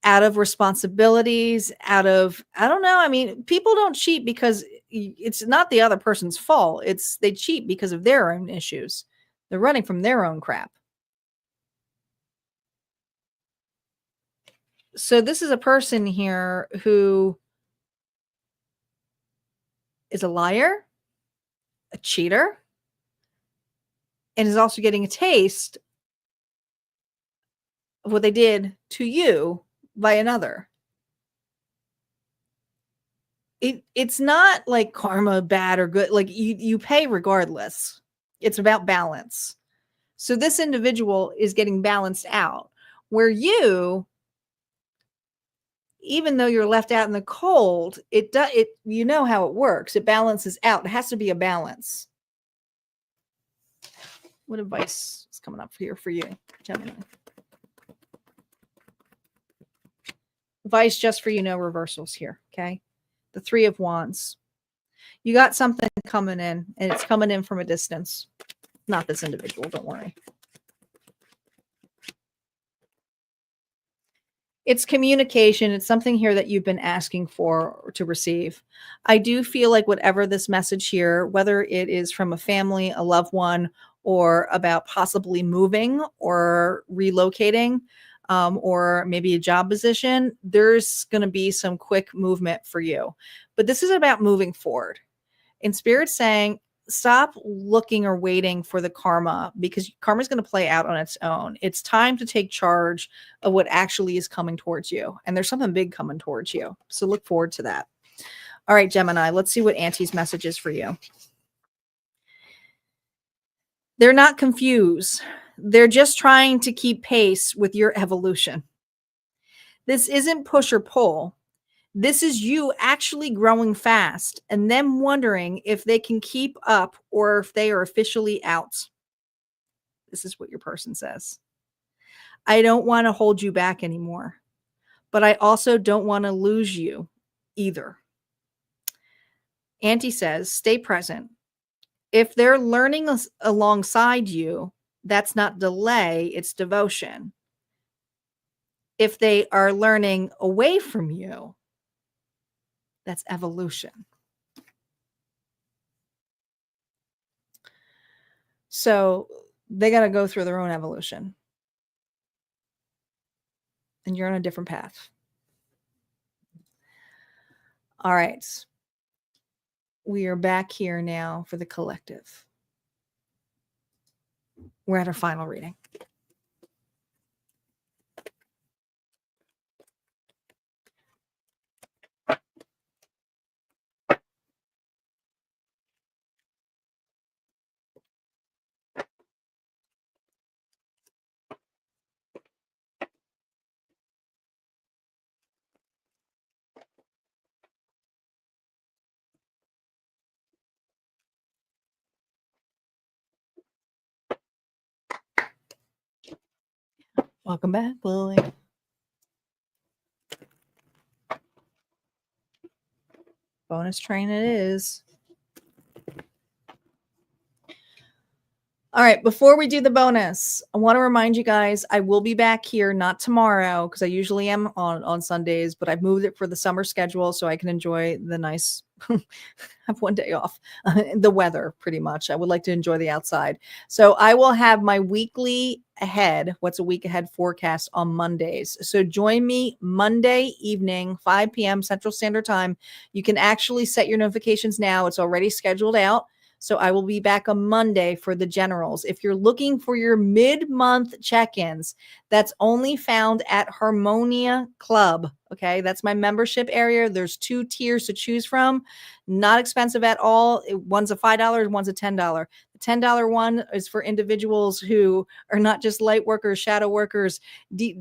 out of responsibilities, I don't know. People don't cheat because it's not the other person's fault. They cheat because of their own issues. They're running from their own crap. So this is a person here who is a liar, a cheater, and is also getting a taste of what they did to you by another. It's not like karma, bad or good. Like you pay regardless. It's about balance. So this individual is getting balanced out, where you, even though you're left out in the cold, you know how it works. It balances out. It has to be a balance. What advice is coming up here for you, Gemini? Advice just for you, no reversals here, okay? The Three of Wands. You got something coming in, and it's coming in from a distance. Not this individual, don't worry. It's communication. It's something here that you've been asking for to receive. I do feel like whatever this message here, whether it is from a family, a loved one, or about possibly moving or relocating, or maybe a job position, there's going to be some quick movement for you. But this is about moving forward. And Spirit's saying, stop looking or waiting for the karma, because karma is going to play out on its own. It's time to take charge of what actually is coming towards you. And there's something big coming towards you. So look forward to that. All right, Gemini, let's see what Auntie's message is for you. They're not confused. They're just trying to keep pace with your evolution. This isn't push or pull. This is you actually growing fast and them wondering if they can keep up or if they are officially out. This is what your person says. I don't want to hold you back anymore, but I also don't want to lose you either. Auntie says, stay present. If they're learning alongside you, that's not delay, it's devotion. If they are learning away from you, that's evolution. So they got to go through their own evolution. And you're on a different path. All right. We are back here now for the collective. We're at our final reading. Welcome back, Lily. Bonus train it is. All right, before we do the bonus, I want to remind you guys, I will be back here, not tomorrow, because I usually am on Sundays, but I've moved it for the summer schedule so I can enjoy the nice, have one day off, the weather pretty much. I would like to enjoy the outside. So I will have my weekly ahead, what's a week ahead forecast on Mondays. So join me Monday evening, 5 p.m. Central Standard Time. You can actually set your notifications now. It's already scheduled out. So I will be back on Monday for the generals. If you're looking for your mid-month check-ins, that's only found at Harmonia Club. Okay, that's my membership area. There's 2 tiers to choose from. Not expensive at all. One's a $5, one's a $10. The $10 one is for individuals who are not just light workers, shadow workers,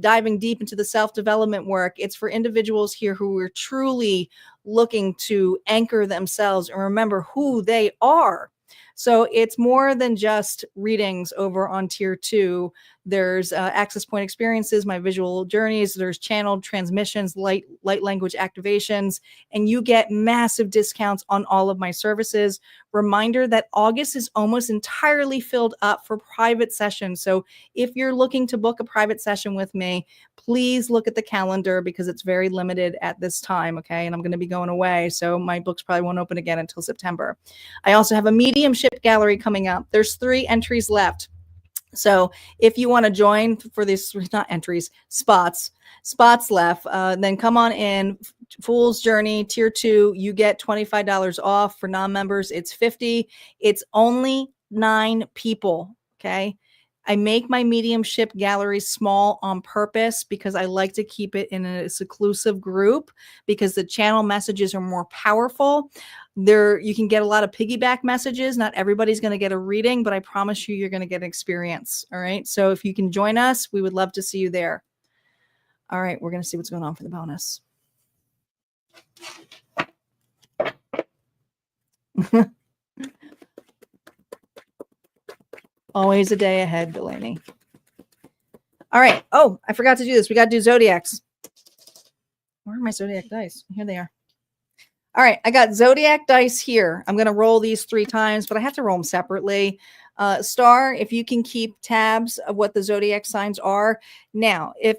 diving deep into the self-development work. It's for individuals here who are truly looking to anchor themselves and remember who they are. So it's more than just readings over on tier 2. There's access point experiences, my visual journeys. There's channeled transmissions, light language activations, and you get massive discounts on all of my services. Reminder that August is almost entirely filled up for private sessions. So if you're looking to book a private session with me, please look at the calendar because it's very limited at this time. Okay. And I'm going to be going away. So my books probably won't open again until September. I also have a mediumship gallery coming up. There's 3 entries left. So if you want to join for this, not entries, spots left, then come on in. Fool's Journey Tier 2, you get $25 off. For non-members, it's $50. It's only 9 people, okay? I make my mediumship gallery small on purpose because I like to keep it in a seclusive group because the channel messages are more powerful. There, you can get a lot of piggyback messages. Not everybody's going to get a reading, but I promise you're going to get an experience. All right. So if you can join us, we would love to see you there. All right. We're going to see what's going on for the bonus. Always a day ahead, Delaney. All right. Oh, I forgot to do this. We got to do zodiacs. Where are my zodiac dice? Here they are. All right. I got zodiac dice here. I'm going to roll these 3 times, but I have to roll them separately. Star, if you can keep tabs of what the zodiac signs are. Now, if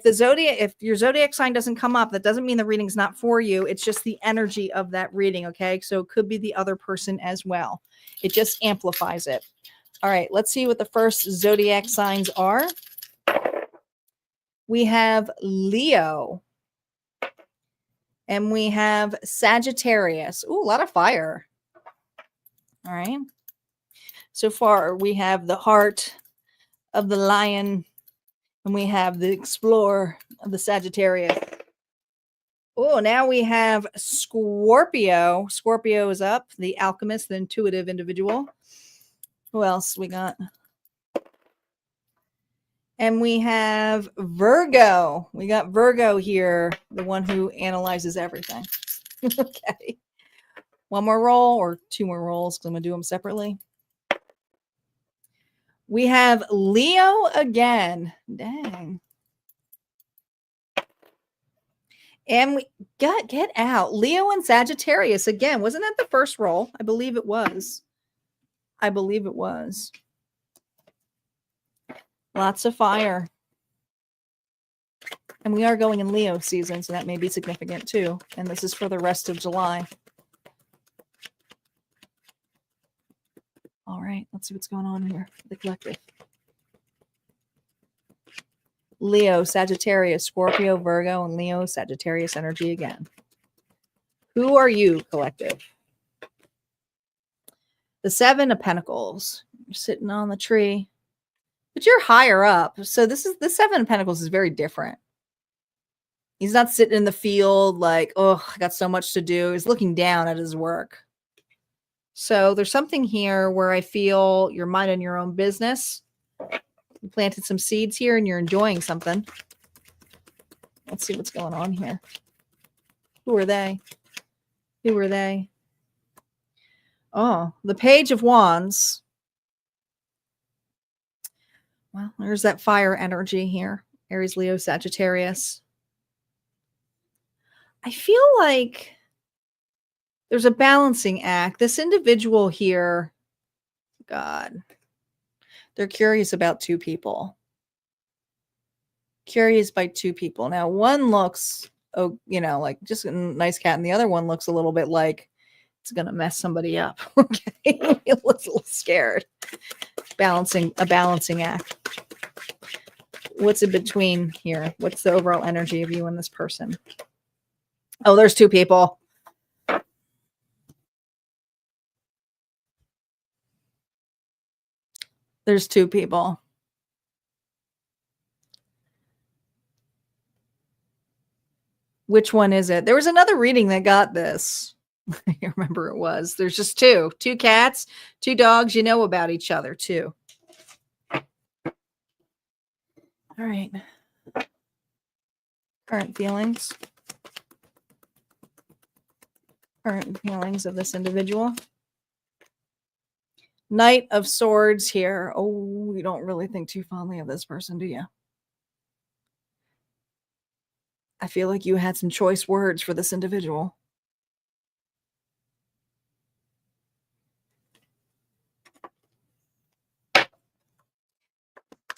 your zodiac sign doesn't come up, that doesn't mean the reading's not for you. It's just the energy of that reading. Okay. So it could be the other person as well. It just amplifies it. All right, let's see what the first zodiac signs are. We have Leo. And we have Sagittarius. Ooh, a lot of fire. All right. So far, we have the heart of the lion. And we have the explorer of the Sagittarius. Oh, now we have Scorpio. Scorpio is up. The alchemist, the intuitive individual. Who else we got? And we have Virgo. We got Virgo here, the one who analyzes everything. Okay. One more roll or 2 more rolls because I'm going to do them separately. We have Leo again. Dang. And we got, get out. Leo and Sagittarius again. Wasn't that the first roll? I believe it was. Lots of fire. And we are going in Leo season, so that may be significant too. And this is for the rest of July. All right, let's see what's going on here for the collective. Leo, Sagittarius, Scorpio, Virgo, and Leo, Sagittarius energy again. Who are you, collective? The 7 of Pentacles. You're sitting on the tree. But you're higher up. So the 7 of Pentacles is very different. He's not sitting in the field like, oh, I got so much to do. He's looking down at his work. So there's something here where I feel you're minding your own business. You planted some seeds here and you're enjoying something. Let's see what's going on here. Who are they? Who are they? Oh, the Page of Wands. Well, there's that fire energy here. Aries, Leo, Sagittarius. I feel like there's a balancing act. This individual here, God, they're curious about 2 people. Curious by 2 people. Now, one looks, oh, you know, like just a nice cat, and the other one looks a little bit like it's going to mess somebody up. Okay. It looks a little scared. A balancing act. What's in between here? What's the overall energy of you and this person? Oh, there's 2 people. There's 2 people. Which one is it? There was another reading that got this. I remember it was. There's just 2 cats, 2 dogs. You know about each other too. All right. Current feelings. Current feelings of this individual. Knight of Swords here. Oh, you don't really think too fondly of this person, do you? I feel like you had some choice words for this individual.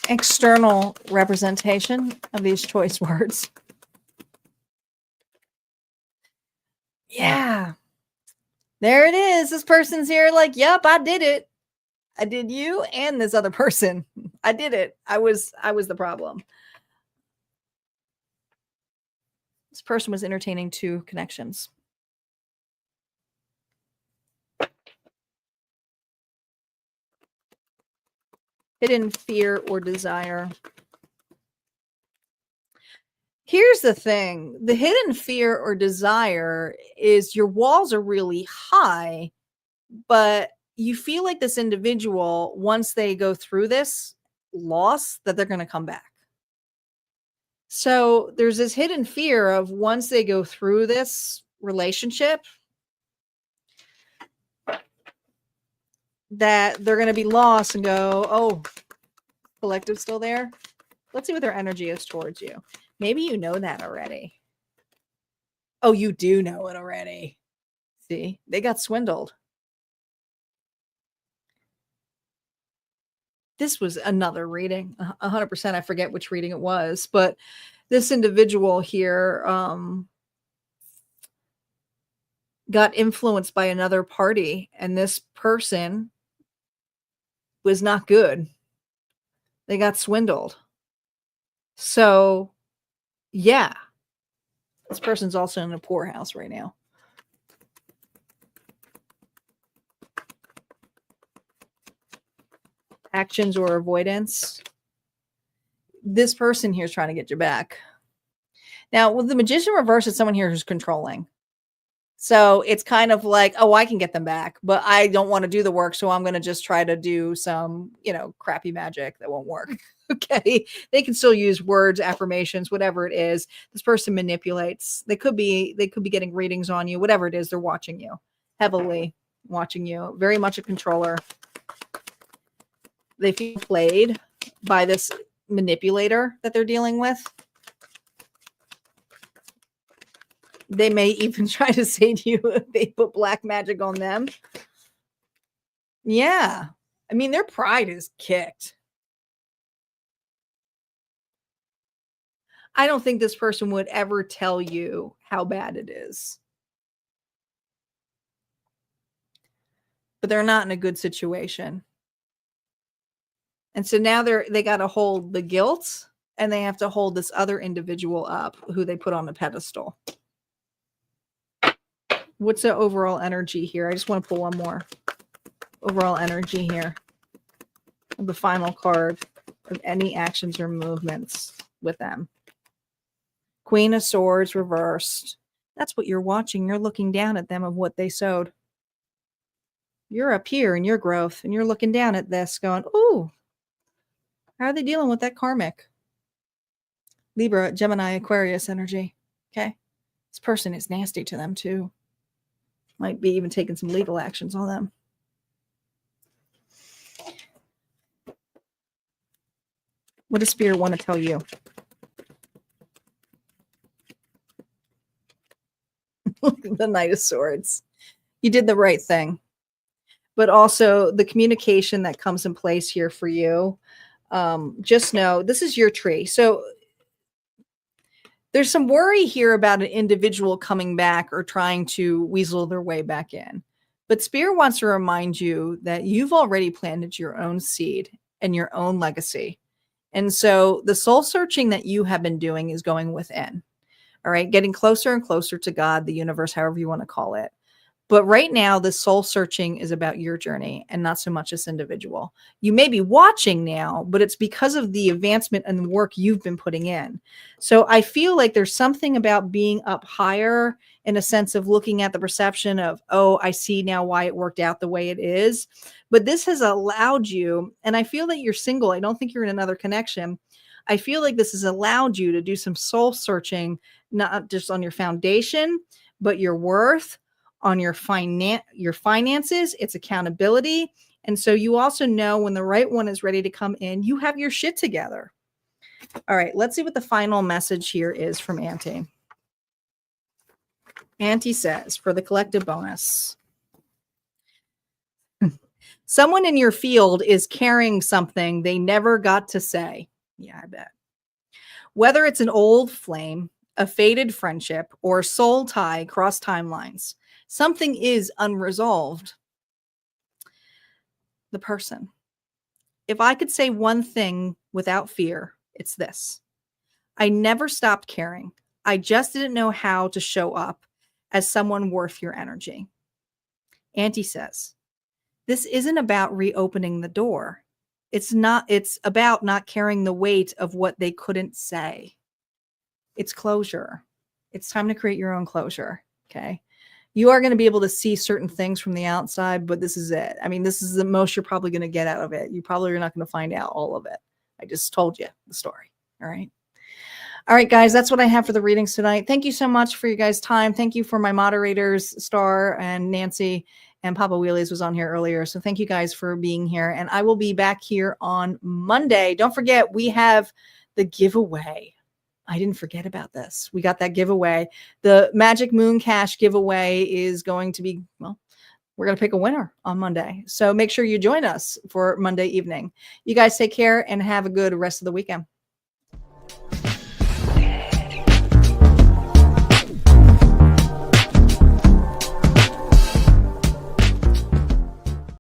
External representation of these choice words. Yeah. There it is. This person's here like, yep, I did it. I did you and this other person. I did it. I was the problem. This person was entertaining 2 connections. Hidden fear or desire. Here's the thing. The hidden fear or desire is your walls are really high, but you feel like this individual, once they go through this loss, that they're going to come back. So there's this hidden fear of once they go through this relationship, that they're going to be lost and go, oh, collective still there. Let's see what their energy is towards you. Maybe you know that already. Oh, you do know it already. See, they got swindled. This was another reading, 100%. I forget which reading it was, but this individual here got influenced by another party, and this person was not good. They got swindled. So, yeah, this person's also in a poorhouse right now. Actions or avoidance. This person here is trying to get you back. Now, with the Magician reverse, it's someone here who's controlling. So it's kind of like, oh, I can get them back, but I don't want to do the work. So I'm going to just try to do some, crappy magic that won't work. Okay. They can still use words, affirmations, whatever it is. This person manipulates. They could be getting readings on you, whatever it is. They're watching you, heavily watching you, very much a controller. They feel played by this manipulator that they're dealing with. They may even try to say to you if they put black magic on them. Yeah. I mean, their pride is kicked. I don't think this person would ever tell you how bad it is. But they're not in a good situation. And so now they got to hold the guilt, and they have to hold this other individual up who they put on a pedestal. What's the overall energy here? I just want to pull one more. Overall energy here. The final card of any actions or movements with them. Queen of Swords reversed. That's what you're watching. You're looking down at them of what they sowed. You're up here in your growth, and you're looking down at this going, ooh, how are they dealing with that karmic? Libra, Gemini, Aquarius energy. Okay. This person is nasty to them too. Might be even taking some legal actions on them. What does Spirit want to tell you? The Knight of Swords. You did the right thing. But also the communication that comes in place here for you. Just know this is your tree. So there's some worry here about an individual coming back or trying to weasel their way back in. But Spirit wants to remind you that you've already planted your own seed and your own legacy. And so the soul searching that you have been doing is going within. All right. Getting closer and closer to God, the universe, however you want to call it. But right now, the soul searching is about your journey and not so much this individual. You may be watching now, but it's because of the advancement and the work you've been putting in. So I feel like there's something about being up higher in a sense of looking at the perception of, oh, I see now why it worked out the way it is. But this has allowed you, and I feel that you're single. I don't think you're in another connection. I feel like this has allowed you to do some soul searching, not just on your foundation, but your worth, on your finances, it's accountability. And so you also know when the right one is ready to come in, you have your shit together. All right, let's see what the final message here is from Auntie. Auntie says, for the collective bonus, someone in your field is carrying something they never got to say. Yeah, I bet. Whether it's an old flame, a faded friendship, or soul tie cross timelines, something is unresolved. The person if I could say one thing without fear, it's this. I never stopped caring. I just didn't know how to show up as someone worth your energy. Auntie says, this isn't about reopening the door. It's about not carrying the weight of what they couldn't say. It's closure. It's time to create your own closure. Okay. You are going to be able to see certain things from the outside, but this is it. I mean, this is the most you're probably going to get out of it. You probably are not going to find out all of it. I just told you the story. All right. All right, guys, that's what I have for the readings tonight. Thank you so much for your guys' time. Thank you for my moderators, Star and Nancy, and Papa Wheelies was on here earlier. So thank you guys for being here. And I will be back here on Monday. Don't forget, we have the giveaway. I didn't forget about this. We got that giveaway. The Magic Moon Cash giveaway is going to be, well, we're going to pick a winner on Monday. So make sure you join us for Monday evening. You guys take care and have a good rest of the weekend.